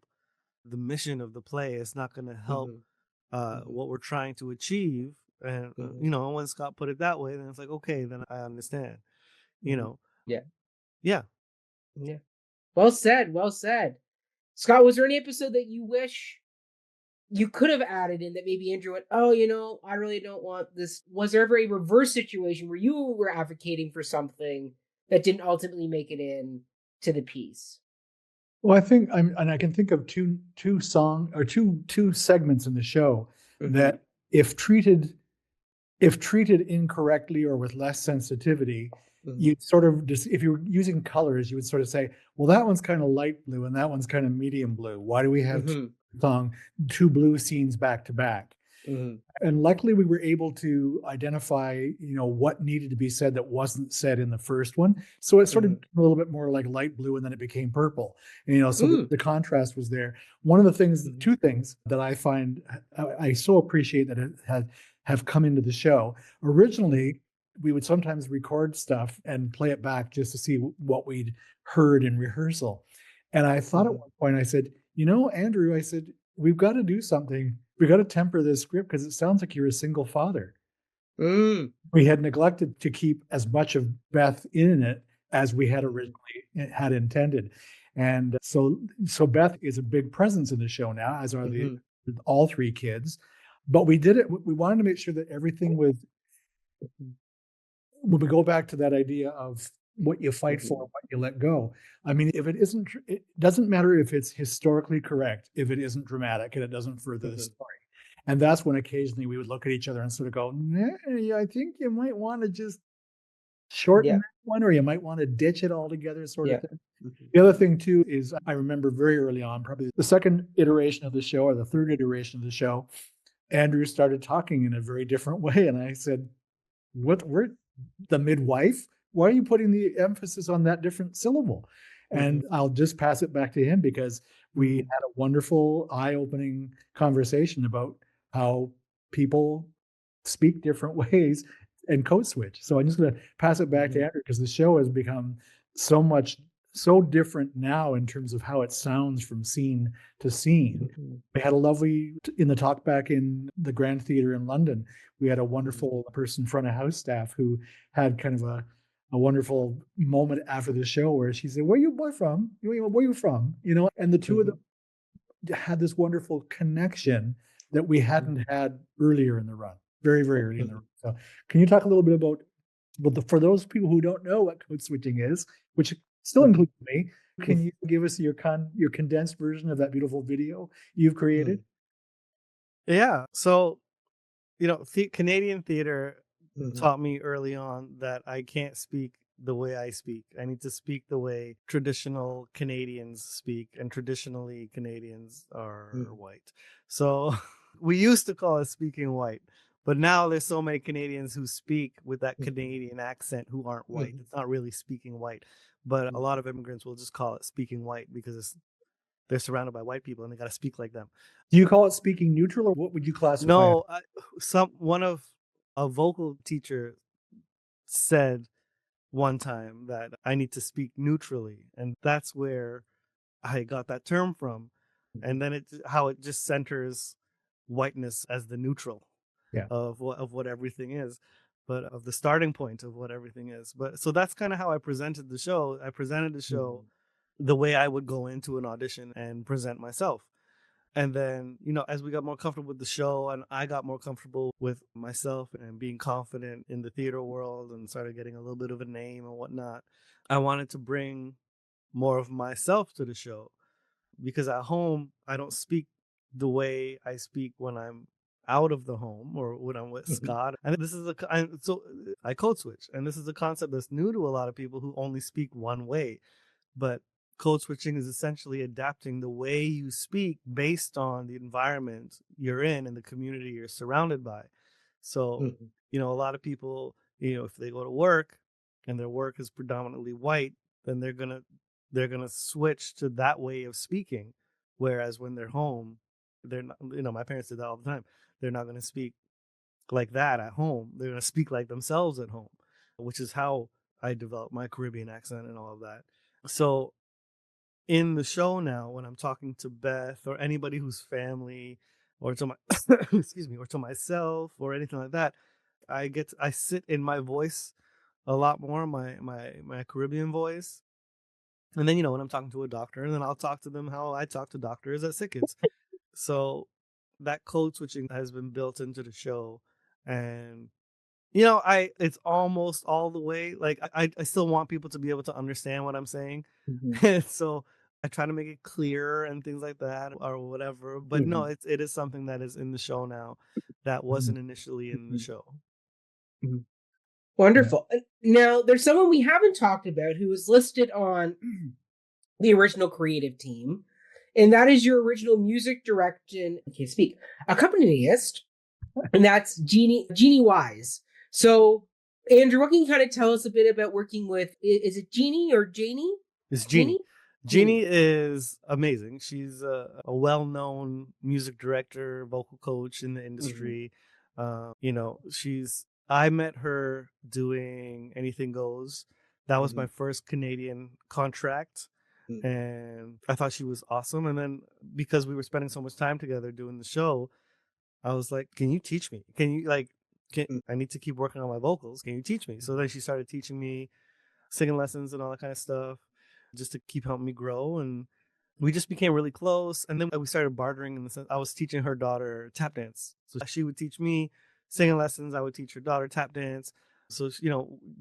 the mission of the play. It's not going to help what we're trying to achieve. And when Scott put it that way, then it's like, okay, then I understand. Yeah. Yeah. Yeah. Well said. Well said. Scott, was there any episode that you wish you could have added in that maybe Andrew went, oh, I really don't want this? Was there ever a reverse situation where you were advocating for something that didn't ultimately make it in to the piece? Well, I think I can think of two segments in the show that if treated incorrectly or with less sensitivity, you'd sort of just, if you're using colors, you would sort of say, well, that one's kind of light blue and that one's kind of medium blue. Why do we have two blue scenes back to back? And luckily we were able to identify, what needed to be said that wasn't said in the first one. So it sort of a little bit more like light blue, and then it became purple. So the contrast was there. One of the things, two things that I find I so appreciate that it have come into the show. Originally, we would sometimes record stuff and play it back just to see what we'd heard in rehearsal. And I thought at one point, I said, Andrew, I said, we've got to do something. We got to temper this script because it sounds like you're a single father. We had neglected to keep as much of Beth in it as we had originally had intended. And so Beth is a big presence in the show now, as are all three kids. But we did it. We wanted to make sure that everything was, when we go back to that idea of what you fight for, what you let go. I mean, if it isn't, it doesn't matter if it's historically correct, if it isn't dramatic and it doesn't further the story. And that's when occasionally we would look at each other and sort of go, nah, I think you might want to just shorten that one, or you might want to ditch it altogether, sort of thing. The other thing too is, I remember very early on, probably the second iteration of the show or the third iteration of the show, Andrew started talking in a very different way. And I said, we're the midwife? Why are you putting the emphasis on that different syllable? And I'll just pass it back to him, because we had a wonderful, eye-opening conversation about how people speak different ways and code switch. So I'm just going to pass it back to Andrew, because the show has become so different now in terms of how it sounds from scene to scene. We had a lovely, in the talk back in the Grand Theatre in London, we had a wonderful person, front of house staff, who had kind of a wonderful moment after the show where she said, where you boy from? Where you from? And the two of them had this wonderful connection that we hadn't had earlier in the run, very, very early in the run. So can you talk a little bit about, for those people who don't know what code switching is, which still includes me, can you give us your condensed version of that beautiful video you've created? Yeah. So, Canadian theater taught me early on that I can't speak the way I speak. I need to speak the way traditional Canadians speak, and traditionally Canadians are white. So we used to call it speaking white, but now there's so many Canadians who speak with that Canadian accent who aren't white. It's not really speaking white, but a lot of immigrants will just call it speaking white because they're surrounded by white people and they got to speak like them. Do you call it speaking neutral, or what would you classify? No, a vocal teacher said one time that I need to speak neutrally, and that's where I got that term from. And then how it just centers whiteness as the neutral of what everything is. but of the starting point of what everything is. But so that's kind of how I presented the show. I presented the show the way I would go into an audition and present myself. And then, as we got more comfortable with the show and I got more comfortable with myself and being confident in the theater world and started getting a little bit of a name and whatnot, I wanted to bring more of myself to the show, because at home, I don't speak the way I speak when I'm out of the home or when I'm with Scott. And this is I code switch. And this is a concept that's new to a lot of people who only speak one way. But code switching is essentially adapting the way you speak based on the environment you're in and the community you're surrounded by. So, a lot of people, if they go to work and their work is predominantly white, then they're gonna switch to that way of speaking. Whereas when they're home, they're not, my parents did that all the time. They're not gonna speak like that at home. They're gonna speak like themselves at home, which is how I developed my Caribbean accent and all of that. So in the show now, when I'm talking to Beth or anybody who's family, or to my excuse me, or to myself or anything like that, I sit in my voice a lot more, my Caribbean voice. And then, when I'm talking to a doctor, and then I'll talk to them how I talk to doctors at Sick Kids. So that code switching has been built into the show. And it's almost all the way. Like I still want people to be able to understand what I'm saying. So I try to make it clearer and things like that or whatever. But no, it is something that is in the show now that wasn't initially in the show. Wonderful. Now, there's someone we haven't talked about who is listed on the original creative team, and that is your original music direction, I can't speak, accompanist, and that's Jeannie Wise. So, Andrew, what can you kind of tell us a bit about working with, is it Jeannie or Janie? It's Jeannie. Jeannie is amazing. She's a well-known music director, vocal coach in the industry. I met her doing Anything Goes. That was my first Canadian contract. And I thought she was awesome. And then because we were spending so much time together doing the show, I was like, can you teach me? I need to keep working on my vocals. Can you teach me? So then she started teaching me singing lessons and all that kind of stuff just to keep helping me grow. And we just became really close. And then we started bartering in the sense I was teaching her daughter tap dance. So she would teach me singing lessons. I would teach her daughter tap dance. So,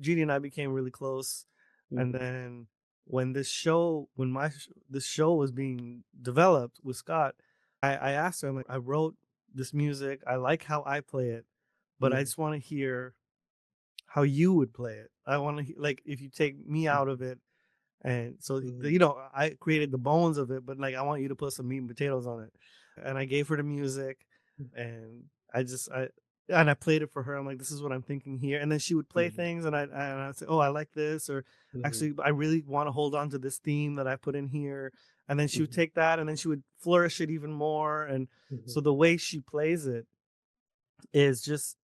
Jeannie and I became really close. And then when this show was being developed with Scott, I asked her, I'm like, I wrote this music. I like how I play it, but I just want to hear how you would play it. I want to, like, if you take me out of it. And so, I created the bones of it, but like, I want you to put some meat and potatoes on it. And I gave her the music, and I played it for her. I'm like, this is what I'm thinking here. And then she would play things, and I'd say, oh, I like this, or actually, I really want to hold on to this theme that I put in here. And then she would take that, and then she would flourish it even more. And so the way she plays it is just,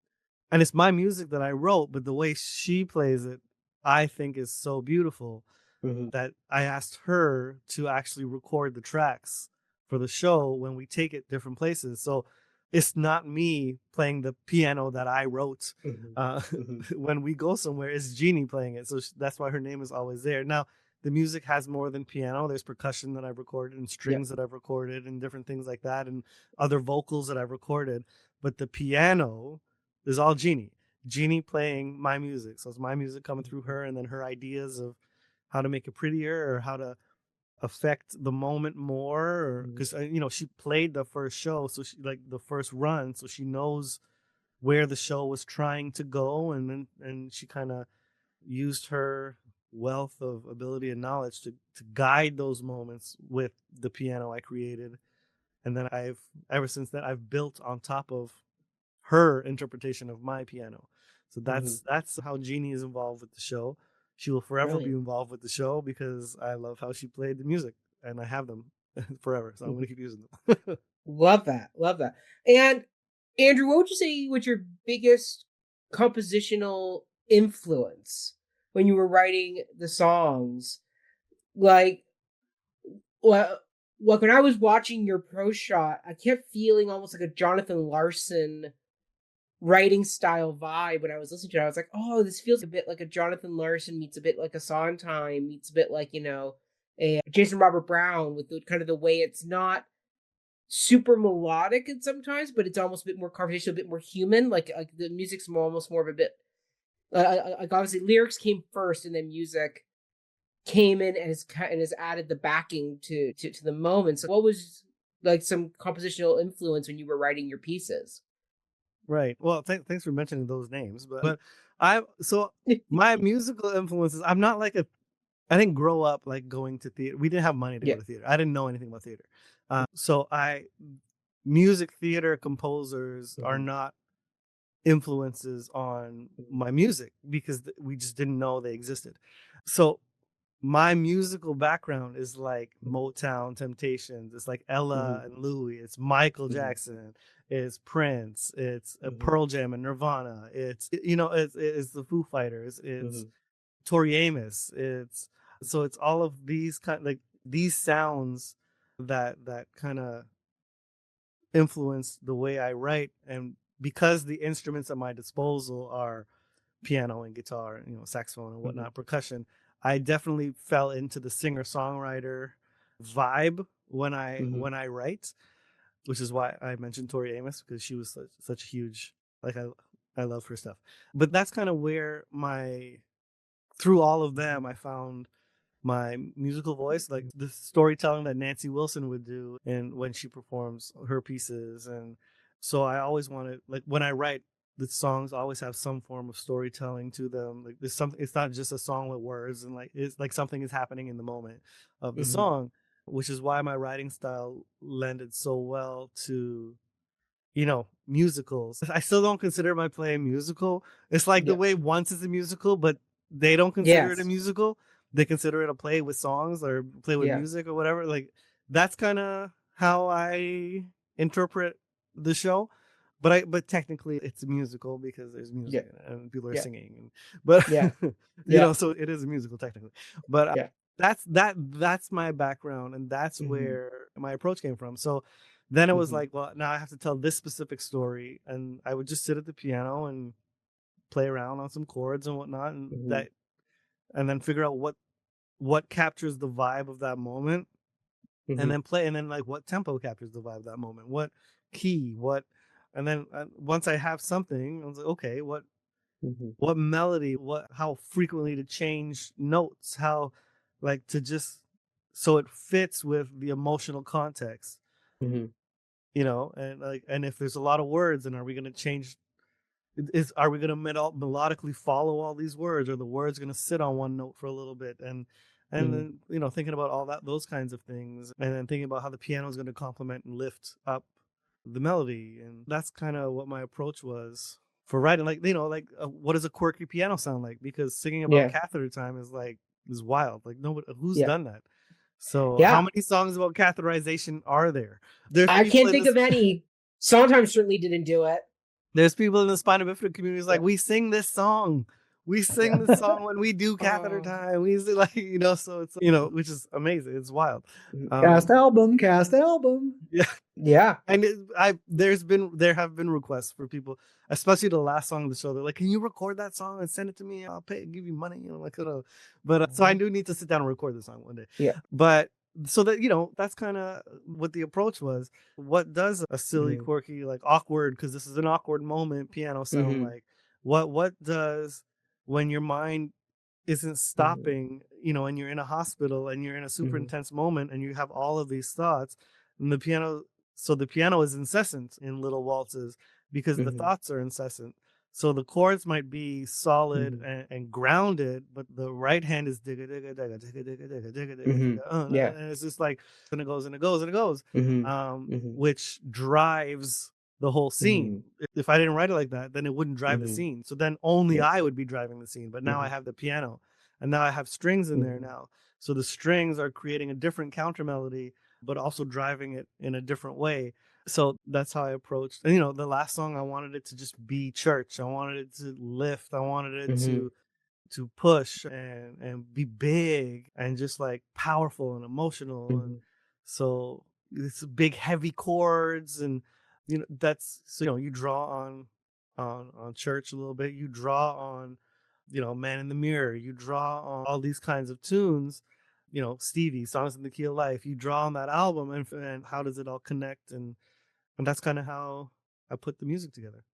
and it's my music that I wrote, but the way she plays it, I think is so beautiful. That I asked her to actually record the tracks for the show when we take it different places. So it's not me playing the piano that I wrote. When we go somewhere, it's Jeannie playing it. So that's why her name is always there. Now, the music has more than piano. There's percussion that I've recorded and strings that I've recorded and different things like that and other vocals that I've recorded. But the piano is all Jeannie. Jeannie playing my music. So it's my music coming through her, and then her ideas of how to make it prettier or how to affect the moment more, because she played the first show, so she, like, the first run, so she knows where the show was trying to go, and she kind of used her wealth of ability and knowledge to guide those moments with the piano I created. And then ever since then I've built on top of her interpretation of my piano. So that's how Jeannie is involved with the show. She will forever be involved with the show because I love how she played the music, and I have them forever. So I'm going to keep using them. Love that. Love that. And Andrew, what would you say was your biggest compositional influence when you were writing the songs? Like, well, when I was watching your pro shot, I kept feeling almost like a Jonathan Larson writing style vibe when I was listening to it. I was like, oh, this feels a bit like a Jonathan Larson meets a bit like a Sondheim meets a bit like, a Jason Robert Brown with kind of the way it's not super melodic and sometimes, but it's almost a bit more conversational, a bit more human. Like the music's almost more of a bit like obviously lyrics came first and then music came in and has added the backing to the moment. So what was like some compositional influence when you were writing your pieces? Right. Well, thanks for mentioning those names, but I so my musical influences. I'm not like a. I didn't grow up like going to theater. We didn't have money to go Yeah. to theater. I didn't know anything about theater. So music theater composers are Mhm. not influences on my music because we just didn't know they existed. So my musical background is like Motown, Temptations. It's like Ella Mhm. and Louis. It's Michael Mhm. Jackson. It's Prince. It's Mhm. Pearl Jam and Nirvana. It's the Foo Fighters. It's Mhm. Tori Amos. It's all of these these sounds that kind of influence the way I write, and because the instruments at my disposal are piano and guitar, saxophone and Mhm. whatnot, percussion, I definitely fell into the singer-songwriter vibe when I Mhm. when I write, which is why I mentioned Tori Amos because she was such a huge, like I love her stuff. But that's kind of where through all of them I found my musical voice, like the storytelling that Nancy Wilson would do and when she performs her pieces. And so I always wanted, like, when I write, the songs always have some form of storytelling to them. Like there's something, it's not just a song with words, and like it's like something is happening in the moment of the Mhm. song, which is why my writing style lended so well to musicals. I still don't consider my play a musical. It's like the Yeah. way Once is a musical, but they don't consider it a Yes. musical. They consider it a play with songs or play with Yeah. music or whatever. Like that's kind of how I interpret the show. But technically it's a musical because there's Yeah. music in it and people are Yeah. singing. But Yeah. Yeah. so it is a musical technically. But Yeah. that's my background, and that's Mhm. where my approach came from. So then it was Mhm. like, well, now I have to tell this specific story, and I would just sit at the piano and play around on some chords and whatnot, Mhm. and then figure out what captures the vibe of that moment, and Mhm. then play, and then like what tempo captures the vibe of that moment, what key, and then once I have something, I was like, okay, Mhm. what melody, how frequently to change notes, how like to just so it fits with the emotional context, Mhm. and if there's a lot of words, and are we going to change, are we going to melodically follow all these words, or the words going to sit on one note for a little bit, and Mhm. then thinking about all those kinds of things, and then thinking about how the piano is going to complement and lift up the melody. And that's kind of what my approach was for writing, like what does a quirky piano sound like, because singing about Yeah. catheter time is wild, like nobody who's Yeah. done that. So how Yeah. many songs about catheterization are there? There's I people can't in think this of any. Sondheim certainly didn't do it. there's people in the spina bifida community is Yeah. like, we sing this song. We Yeah. sing this song when we do catheter Oh. time. We sing, like, so it's, which is amazing. It's wild. Mhm. Cast Um, album, cast album. yeah. Yeah. And there have been requests for people, especially the last song of the show. They're like, can you record that song and send it to me? I'll give you money. Like, but so I Mhm. do need to sit down and record the song one day. Yeah. But so that, that's kind of what the approach was. What does a silly, Mhm. quirky, like awkward, because this is an awkward moment, piano sound Mhm. like? What does when your mind isn't Mhm. stopping, and you're in a hospital and you're in a super Mhm. intense moment and you have all of these thoughts, and the piano is incessant in little waltzes because the Mhm. thoughts are incessant. So the chords might be solid Mhm. and grounded, but the right hand is digga digga digga digga digga digga digga digga digga, Mhm. Yeah. and it's just like, and it goes and it goes and it goes, Mhm. Mhm. which drives the whole scene. Mhm. If I didn't write it like that, then it wouldn't drive the Mhm. scene. So then only Yeah. I would be driving the scene. But now I Mhm. have the piano, and now I have strings in there Mhm. now. So the strings are creating a different counter melody, but also driving it in a different way. So that's how I approached. And the last song, I wanted it to just be church. I wanted it to lift. I wanted it Mhm. to push and be big and just like powerful and emotional. And Mhm. so it's big heavy chords, and that's, so you draw on on church a little bit. You draw on, Man in the Mirror. You draw on all these kinds of tunes, Stevie, Songs in the Key of Life. You draw on that album, and how does it all connect? And that's kind of how I put the music together.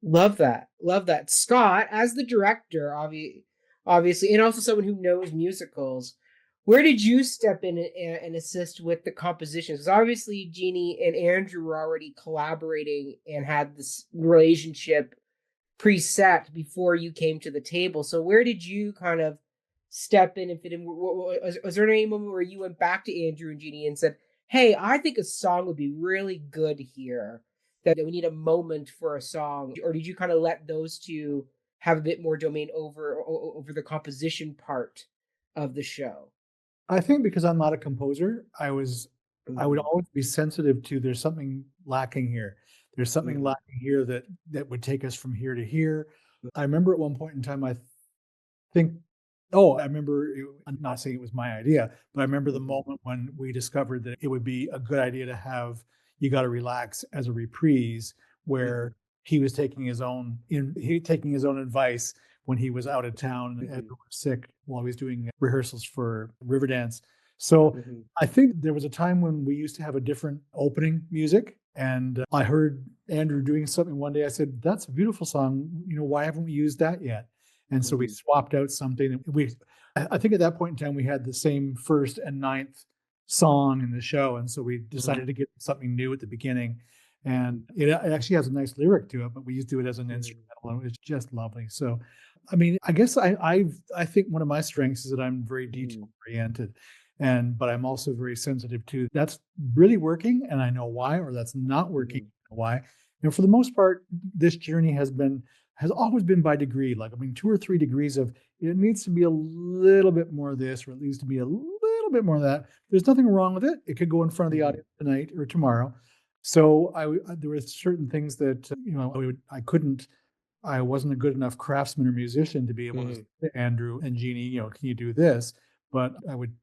Love that. Love that. Scott, as the director, obviously, and also someone who knows musicals, where did you step in and assist with the compositions? Because obviously, Jeannie and Andrew were already collaborating and had this relationship preset before you came to the table. So where did you kind of step in and fit in? Was there any moment where you went back to Andrew and Jeannie and said, hey, I think a song would be really good here, that we need a moment for a song? Or did you kind of let those two have a bit more domain over the composition part of the show? I think because I'm not a composer, I would Mhm. always be sensitive to there's something lacking here. There's something Mhm. lacking here that would take us from here to here. I remember at one point in time, I think, I remember, I'm not saying it was my idea, but I remember the Mhm. moment when we discovered that it would be a good idea to have You Gotta Relax as a reprise, where Mhm. taking his own advice when he was out of town and Mhm. sick while he was doing rehearsals for Riverdance. So Mhm. I think there was a time when we used to have a different opening music, and I heard Andrew doing something one day. I said, "That's a beautiful song. Why haven't we used that yet?" And so we Mhm. swapped out something. I think at that point in time, we had the same first and ninth song in the show. And so we Mhm. decided to get something new at the beginning. And it actually has a nice lyric to it, but we used to do it as an Mhm. instrumental, and it was just lovely. So, I mean, I guess I think one of my strengths is that I'm very detail Mhm. oriented, but I'm also very sensitive to that's really working, and I know why, or that's not working, Mhm. I know why. And for the most part, this journey has always been by degree. Like, I mean, 2 or 3 degrees of it needs to be a little bit more of this, or it needs to be a little bit more of that. There's nothing wrong with it. It could go in front of the Mhm. audience tonight or tomorrow. So there were certain things that I wasn't a good enough craftsman or musician to be able to Mhm. say to Andrew and Jeannie, can you do this? But I would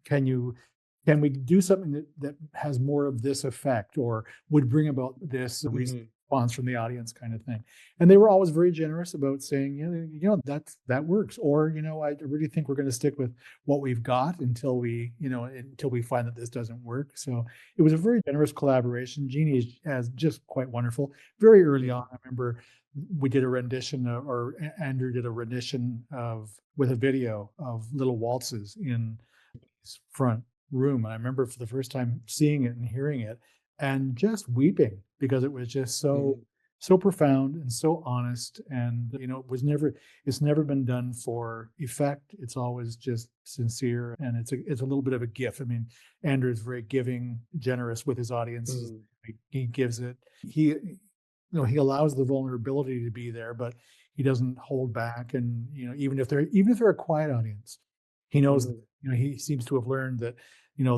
can you can we do something that has more of this effect or would bring about this Mhm. response from the audience kind of thing? And they were always very generous about saying, that works. Or, I really think we're going to stick with what we've got until we find that this doesn't work. So it was a very generous collaboration. Jeannie is just quite wonderful. Very early on, Mhm. I remember we did a rendition Andrew did a rendition with a video of little waltzes in front room. And I remember for the first time seeing it and hearing it and just weeping because it was just Mhm. so profound and so honest. And, it's never been done for effect. It's always just sincere. And it's a little bit of a gift. I mean, Andrew is very giving, generous with his audiences. Mhm. He gives it, he allows the vulnerability to be there, but he doesn't hold back. And, even if they're a quiet audience, he knows that, Mhm. he seems to have learned that,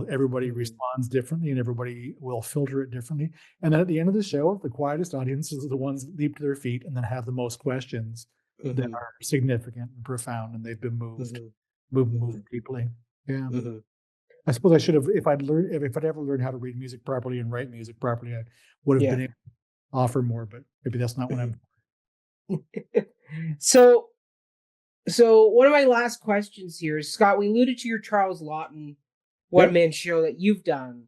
everybody Mhm. responds differently and everybody will filter it differently. And then at the end of the show, the quietest audiences are the ones that leap to their feet and then have the most questions that Mhm. are significant and profound, and they've been Mhm. moved Mhm. deeply. Yeah. Mhm. I suppose I should have, if I'd ever learned how to read music properly and write music properly, I would have Yeah. been able to offer more, but maybe that's not what I'm. Mhm. So, so one of my last questions here is, Scott, we alluded to your Charles Lawton one Yep. man show that you've done.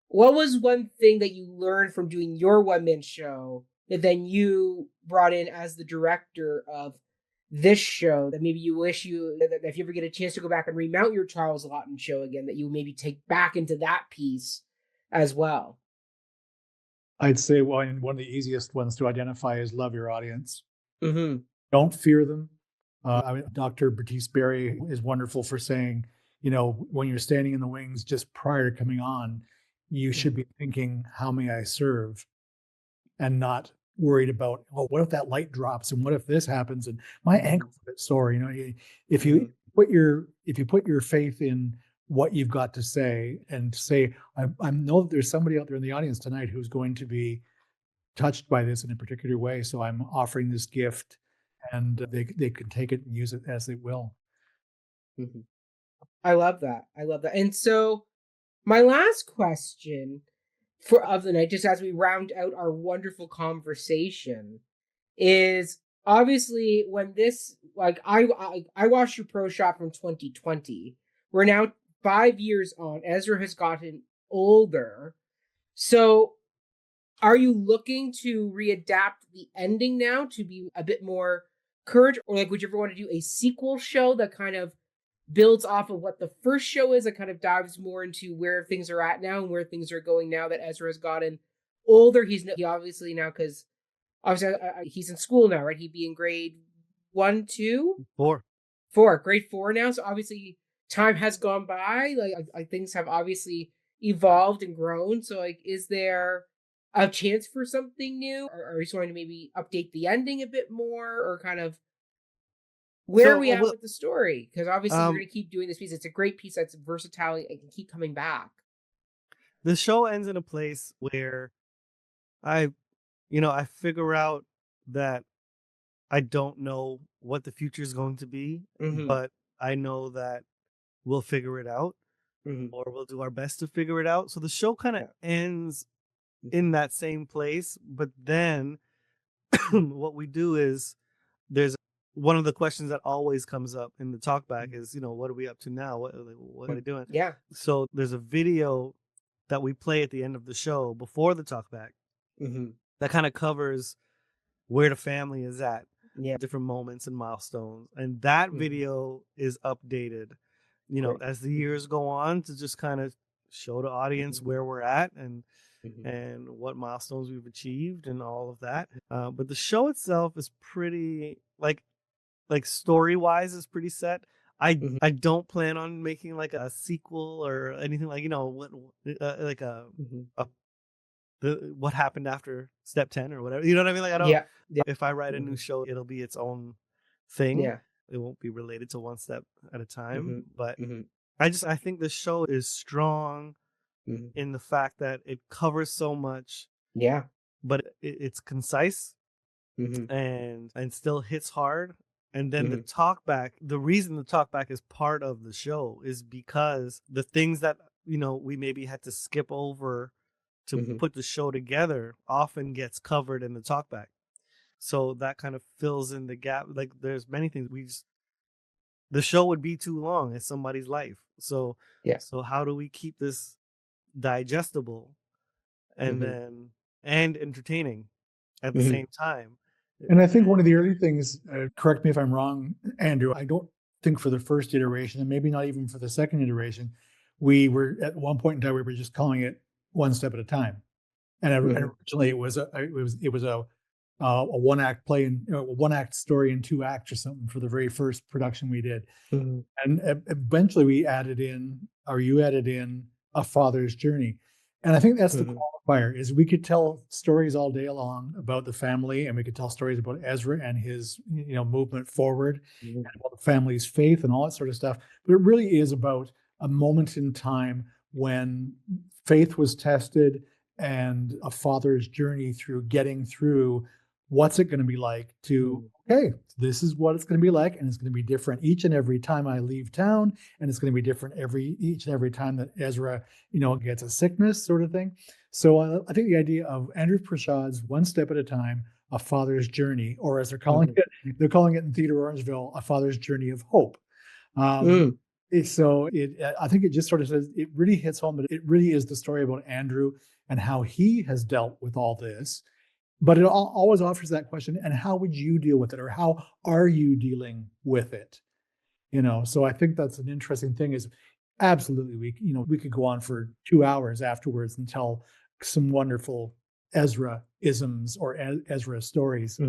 What was one thing that you learned from doing your one man show that then you brought in as the director of this show, that maybe you wish that if you ever get a chance to go back and remount your Charles Lawton show again, that you maybe take back into that piece as well? I'd say one of the easiest ones to identify is love your audience. Mm-hmm. Don't fear them. Dr. Bertice Berry is wonderful for saying, when you're standing in the wings just prior to coming on, you should Mm-hmm. be thinking, how may I serve? And not worried about, oh, what if that light drops and what if this happens and my Mm-hmm. ankle's a bit sore. If Mm-hmm. you put your faith in what you've got to say and say, I know that there's somebody out there in the audience tonight who's going to be touched by this in a particular way. So I'm offering this gift, and they can take it and use it as they will. Mm-hmm. I love that. I love that. And so, my last question of the night, just as we round out our wonderful conversation, is obviously when this, like, I watched your pro shot from 2020. We're now 5 years on. Ezra has gotten older. So are you looking to readapt the ending now to be a bit more current? Or like, would you ever want to do a sequel show that kind of builds off of what the first show is, that kind of dives more into where things are at now and where things are going now that Ezra has gotten older? He obviously now, because obviously he's in school now, right? He'd be in grade 1, 2, 4. 4, grade 4 now. So obviously time has gone by. Like things have obviously evolved and grown. So like, is there a chance for something new, or are you trying to maybe update the ending a bit more, or kind of where are we at with the story? Because obviously you're going to keep doing this piece. It's a great piece that's versatile and can keep coming back. The show ends in a place where I figure out that I don't know what the future is going to be, but I know that we'll figure it out, or we'll do our best to figure it out. So the show kind of ends in that same place, but then what we do is, there's one of the questions that always comes up in the talkback is, what are we up to now? What are we doing? Yeah. So there's a video that we play at the end of the show before the talkback that kind of covers where the family is at, different moments and milestones. And that video is updated, as the years go on, to just kind of show the audience where we're at and what milestones we've achieved and all of that. But the show itself is pretty, like story-wise, is pretty set. I don't plan on making like a sequel or anything, like, like what happened after step 10 or whatever. You know what I mean? Like, I don't. Yeah. If I write a new show, it'll be its own thing. Yeah. It won't be related to one step at a time. But I think the show is strong in the fact that it covers so much. Yeah. But it's concise and still hits hard. And then the talkback, the reason the talkback is part of the show is because the things that, we maybe had to skip over to put the show together often gets covered in the talkback. So that kind of fills in the gap. Like, there's many things the show would be too long. It's somebody's life. So how do we keep this digestible and then and entertaining at the same time? And I think one of the early things, correct me if I'm wrong, Andrew, I don't think for the first iteration, and maybe not even for the second iteration, we were at one point in time, we were just calling it One Step at a Time. And originally it was a one act play, and a one act story in 2 acts or something for the very first production we did. And eventually you added in A Father's Journey. And I think that's the qualifier, is we could tell stories all day long about the family, and we could tell stories about Ezra and his, movement forward, and about the family's faith and all that sort of stuff. But it really is about a moment in time when faith was tested, and a father's journey through getting through what's it going to be like to, okay, this is what it's going to be like, and it's going to be different each and every time I leave town, and it's going to be different each and every time that Ezra, gets a sickness, sort of thing. So I think the idea of Andrew Prashad's One Step at a Time, A Father's Journey, or as they're calling it in Theatre Orangeville, A Father's Journey of Hope. So I think it just sort of says, it really hits home, but it really is the story about Andrew and how he has dealt with all this. But it always offers that question, and how would you deal with it? Or how are you dealing with it? So I think that's an interesting thing, is absolutely, we could go on for 2 hours afterwards and tell some wonderful Ezra isms or Ezra stories.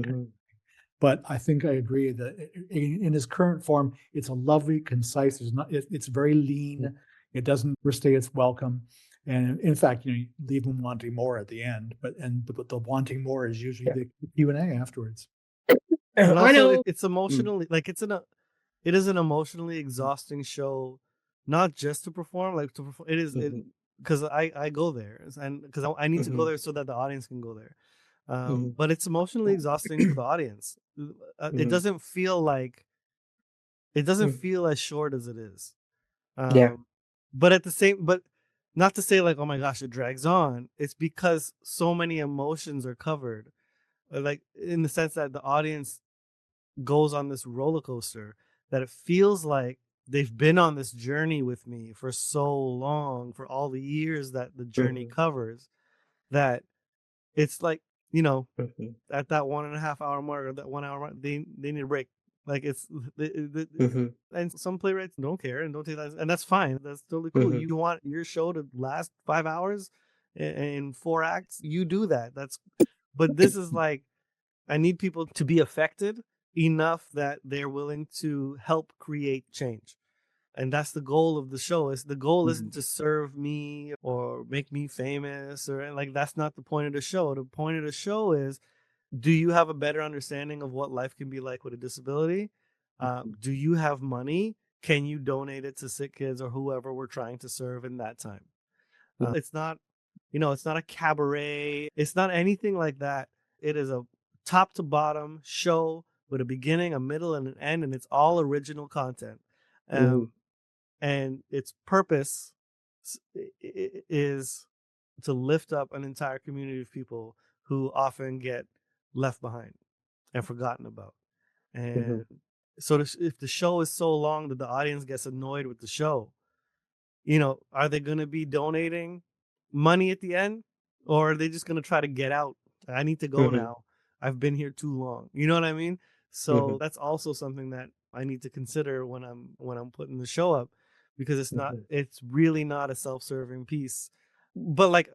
But I think I agree that in his current form, it's a lovely, concise, it's very lean. It doesn't overstay its welcome. And in fact, you leave them wanting more at the end, but the wanting more is usually the Q&A afterwards. And also, it's emotionally, like, it is an emotionally exhausting show, not just to perform, like to perform. It is because I go there, and because I need to go there so that the audience can go there. But it's emotionally exhausting for the audience. It doesn't feel as short as it is. But at the same, not to say like, oh my gosh, it drags on. It's because so many emotions are covered, like in the sense that the audience goes on this roller coaster, that it feels like they've been on this journey with me for so long, for all the years that the journey Mhm. covers, that it's like, you know, Mhm. at that 1.5 hour mark or that 1 hour mark, they need a break. Like it's Mhm. and some playwrights don't care and don't take that, and that's fine. That's totally cool. Mhm. You want your show to last 5 hours in 4 acts, you do that. That's but this is like, I need people to be affected enough that they're willing to help create change. And that's the goal of the show. Is the goal isn't Mhm. to serve me or make me famous, or like, that's not the point of the show. The point of the show is, do you have a better understanding of what life can be like with a disability? Do you have money? Can you donate it to sick kids or whoever we're trying to serve in that time? It's not, it's not a cabaret. It's not anything like that. It is a top to bottom show with a beginning, a middle, and an end, and it's all original content. Mhm. Um, and its purpose is to lift up an entire community of people who often get left behind and forgotten about. Mhm. And so if the show is so long that the audience gets annoyed with the show, are they going to be donating money at the end, or are they just going to try to get out? I need to go Mhm. now. I've been here too long. You know what I mean? So Mhm. that's also something that I need to consider when I'm putting the show up, because Mhm. it's really not a self-serving piece. But like,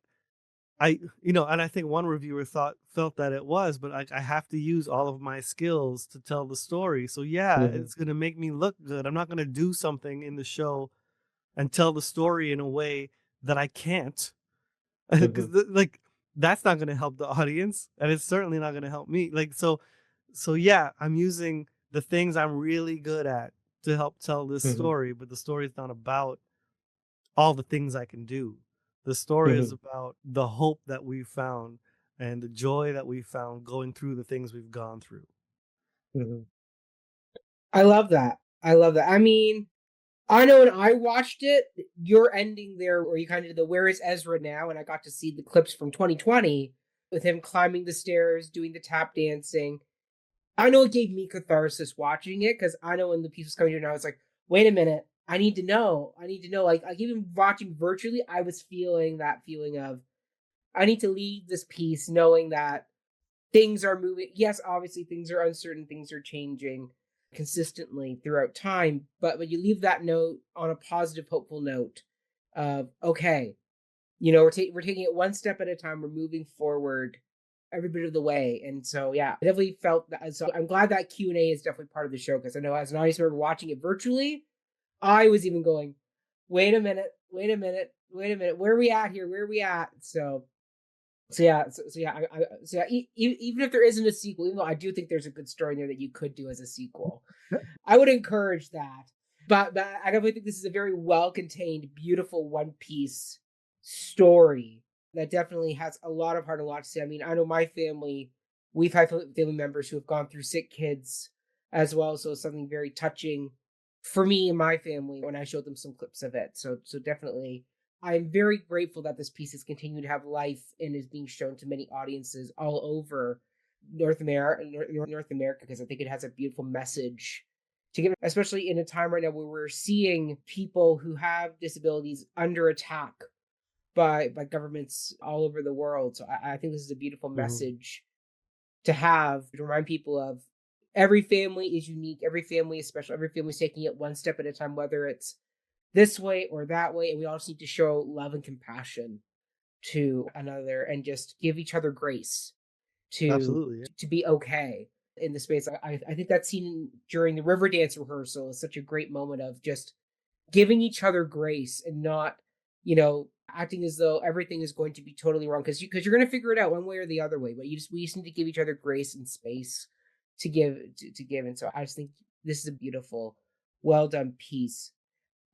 and I think one reviewer felt that it was, but I have to use all of my skills to tell the story. So yeah, Mhm. it's going to make me look good. I'm not going to do something in the show and tell the story in a way that I can't, because Mhm. like, that's not going to help the audience, and it's certainly not going to help me. Like, so yeah, I'm using the things I'm really good at to help tell this Mhm. story, but the story is not about all the things I can do. The story is Mhm. about the hope that we found and the joy that we found going through the things we've gone through. Mhm. I love that. I love that. I mean, I know when I watched it, your ending there where you kind of did the "Where is Ezra now?" and I got to see the clips from 2020 with him climbing the stairs, doing the tap dancing. I know it gave me catharsis watching it because I know when the piece was coming to and I was like, "Wait a minute, I need to know. I need to know." Like even watching virtually, I was feeling that feeling of I need to leave this piece knowing that things are moving. Yes, obviously things are uncertain, things are changing consistently throughout time, but when you leave that note on a positive, hopeful note of okay, we're taking it one step at a time, we're moving forward every bit of the way. And so yeah, I definitely felt that. So I'm glad that Q&A is definitely part of the show because I know as an audience member watching it virtually, I was even going, wait a minute, wait a minute, wait a minute, where are we at here? Where are we at? So yeah, even if there isn't a sequel, even though I do think there's a good story in there that you could do as a sequel, I would encourage that. But I definitely think this is a very well contained, beautiful One Piece story that definitely has a lot of heart and a lot to say. I mean, I know my family, we've had family members who have gone through sick kids as well, so it's something very touching for me and my family when I showed them some clips of it. So definitely I'm very grateful that this piece has continued to have life and is being shown to many audiences all over North America, because I think it has a beautiful message to give, especially in a time right now where we're seeing people who have disabilities under attack by governments all over the world. So I think this is a beautiful Mhm. message to have to remind people of every family is unique, every family is special, every family is taking it one step at a time, whether it's this way or that way, and we all just need to show love and compassion to another and just give each other grace to Absolutely. Yeah. to be okay in the space. I think that scene during the river dance rehearsal is such a great moment of just giving each other grace and not, acting as though everything is going to be totally wrong because you're going to figure it out one way or the other way. But we just need to give each other grace and space to give. And so I just think this is a beautiful, well done piece.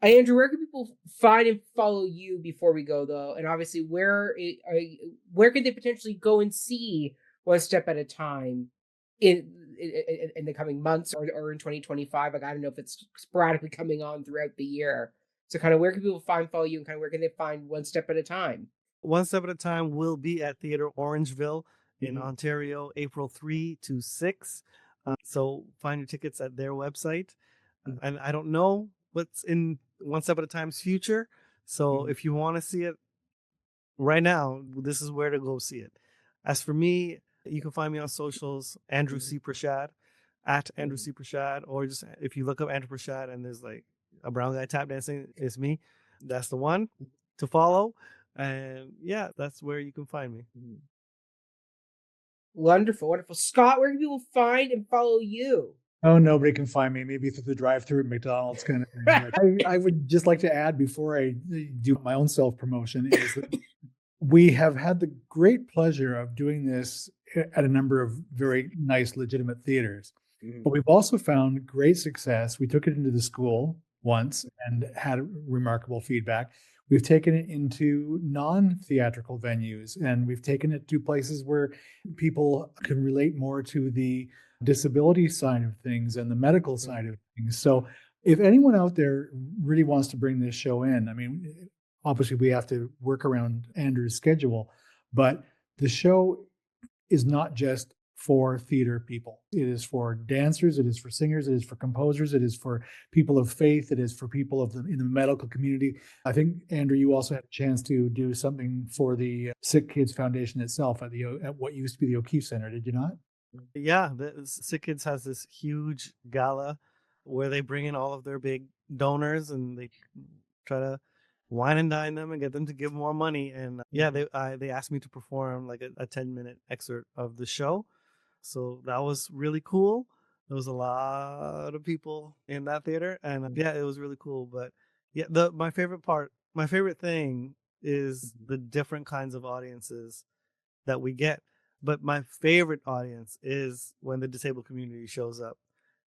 Andrew, where can people find and follow you before we go though? And obviously, where can they potentially go and see One Step at a Time in the coming months or in 2025? Like I don't know if it's sporadically coming on throughout the year. So kind of where can people follow you, and kind of where can they find One Step at a Time? One Step at a Time will be at Theatre Orangeville in Mhm. Ontario, April 3 to 6. So find your tickets at their website. Mhm. And I don't know what's in One Step at a Time's future. So Mhm. if you want to see it right now, this is where to go see it. As for me, you can find me on socials, Andrew Mhm. C. Prashad, at Andrew Mhm. C. Prashad, or just if you look up Andrew Prashad and there's like a brown guy tap dancing, it's me. That's the one to follow. And yeah, that's where you can find me. Mhm. Wonderful, wonderful. Scott, where can people find and follow you? Oh, nobody can find me. Maybe through the drive-through at McDonald's kind of thing. But I would just like to add before I do my own self-promotion is that we have had the great pleasure of doing this at a number of very nice, legitimate theaters. Mhm. But we've also found great success. We took it into the school once and had remarkable feedback. We've taken it into non-theatrical venues, and we've taken it to places where people can relate more to the disability side of things and the medical side of things. So if anyone out there really wants to bring this show in, I mean, obviously we have to work around Andrew's schedule, but the show is not just for theater people. It is for dancers, it is for singers, it is for composers, it is for people of faith, it is for people in the medical community. I think, Andrew, you also had a chance to do something for the Sick Kids Foundation itself at what used to be the O'Keefe Center, did you not? Yeah, the Sick Kids has this huge gala where they bring in all of their big donors and they try to wine and dine them and get them to give more money. And yeah, they asked me to perform like a 10-minute excerpt of the show. So that was really cool. There was a lot of people in that theater, and yeah, it was really cool. But yeah, my favorite thing is the different kinds of audiences that we get. But my favorite audience is when the disabled community shows up,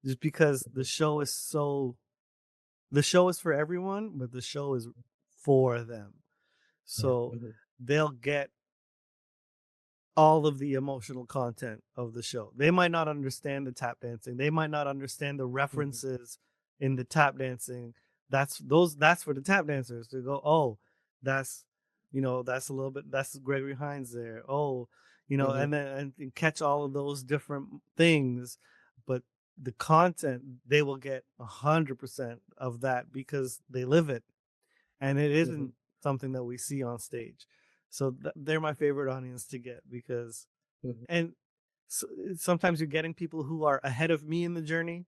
just because the show is for everyone, but the show is for them. So Mhm. they'll get all of the emotional content of the show. They might not understand the tap dancing. They might not understand the Mhm. references in the tap dancing. That's for the tap dancers to go, "Oh, that's that's a little bit that's Gregory Hines there. Oh, Mhm. and then and catch all of those different things, but the content they will get 100% of that because they live it, and it Mhm. isn't something that we see on stage. So they're my favorite audience to get because, Mhm. and so, sometimes you're getting people who are ahead of me in the journey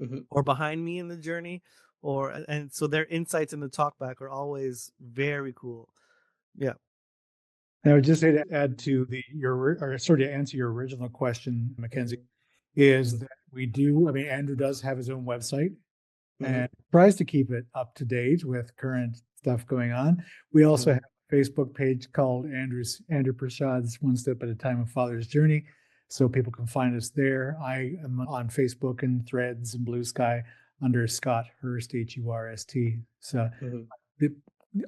Mhm. or behind me in the journey, and so their insights in the talkback are always very cool. Yeah. And I would just say to add to or sort of answer your original question, Mackenzie, Mhm. is that we do, I mean, Andrew does have his own website Mhm. and tries to keep it up to date with current stuff going on. We also have Mhm. a Facebook page called Andrew Prashad's One Step at a Time of Father's Journey. So people can find us there. I am on Facebook and Threads and Blue Sky under Scott Hurst, Hurst. So Mhm. the,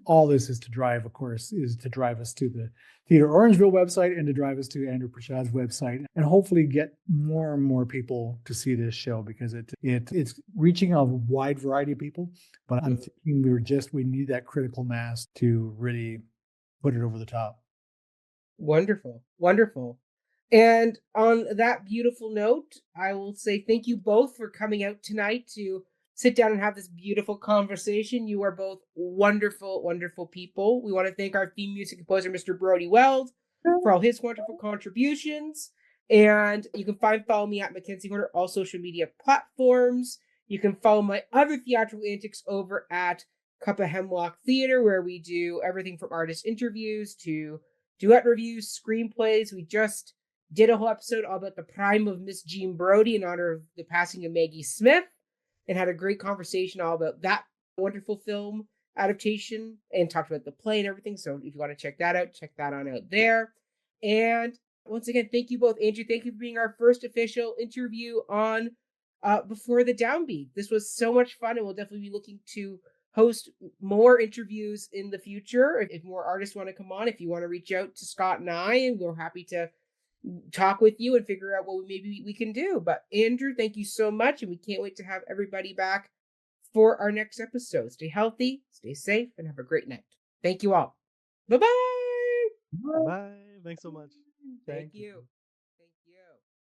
all this is to drive, of course, is to drive us to the Theatre Orangeville website and to drive us to Andrew Prashad's website and hopefully get more and more people to see this show because it's reaching a wide variety of people. But I'm Mhm. thinking we need that critical mass to really put it over the top. Wonderful, wonderful. And on that beautiful note, I will say thank you both for coming out tonight to sit down and have this beautiful conversation. You are both wonderful, wonderful people. We want to thank our theme music composer, Mr. Brody Weld, for all his wonderful contributions. And you can follow me at Mackenzie Horner, all social media platforms. You can follow my other theatrical antics over at Cup of Hemlock Theater, where we do everything from artist interviews to duet reviews, screenplays. We just did a whole episode all about the prime of Miss Jean Brodie in honor of the passing of Maggie Smith and had a great conversation all about that wonderful film adaptation and talked about the play and everything. So if you want to check that on out there. And once again, thank you both. Andrew, thank you for being our first official interview on Before the Downbeat. This was so much fun, and we'll definitely be looking to host more interviews in the future. If more artists want to come on, if you want to reach out to Scott and I, and we're happy to talk with you and figure out what maybe we can do. But Andrew, thank you so much, and we can't wait to have everybody back for our next episode. Stay healthy, stay safe, and have a great night. Thank you all. Bye-bye. Bye. Thanks so much. Thank you.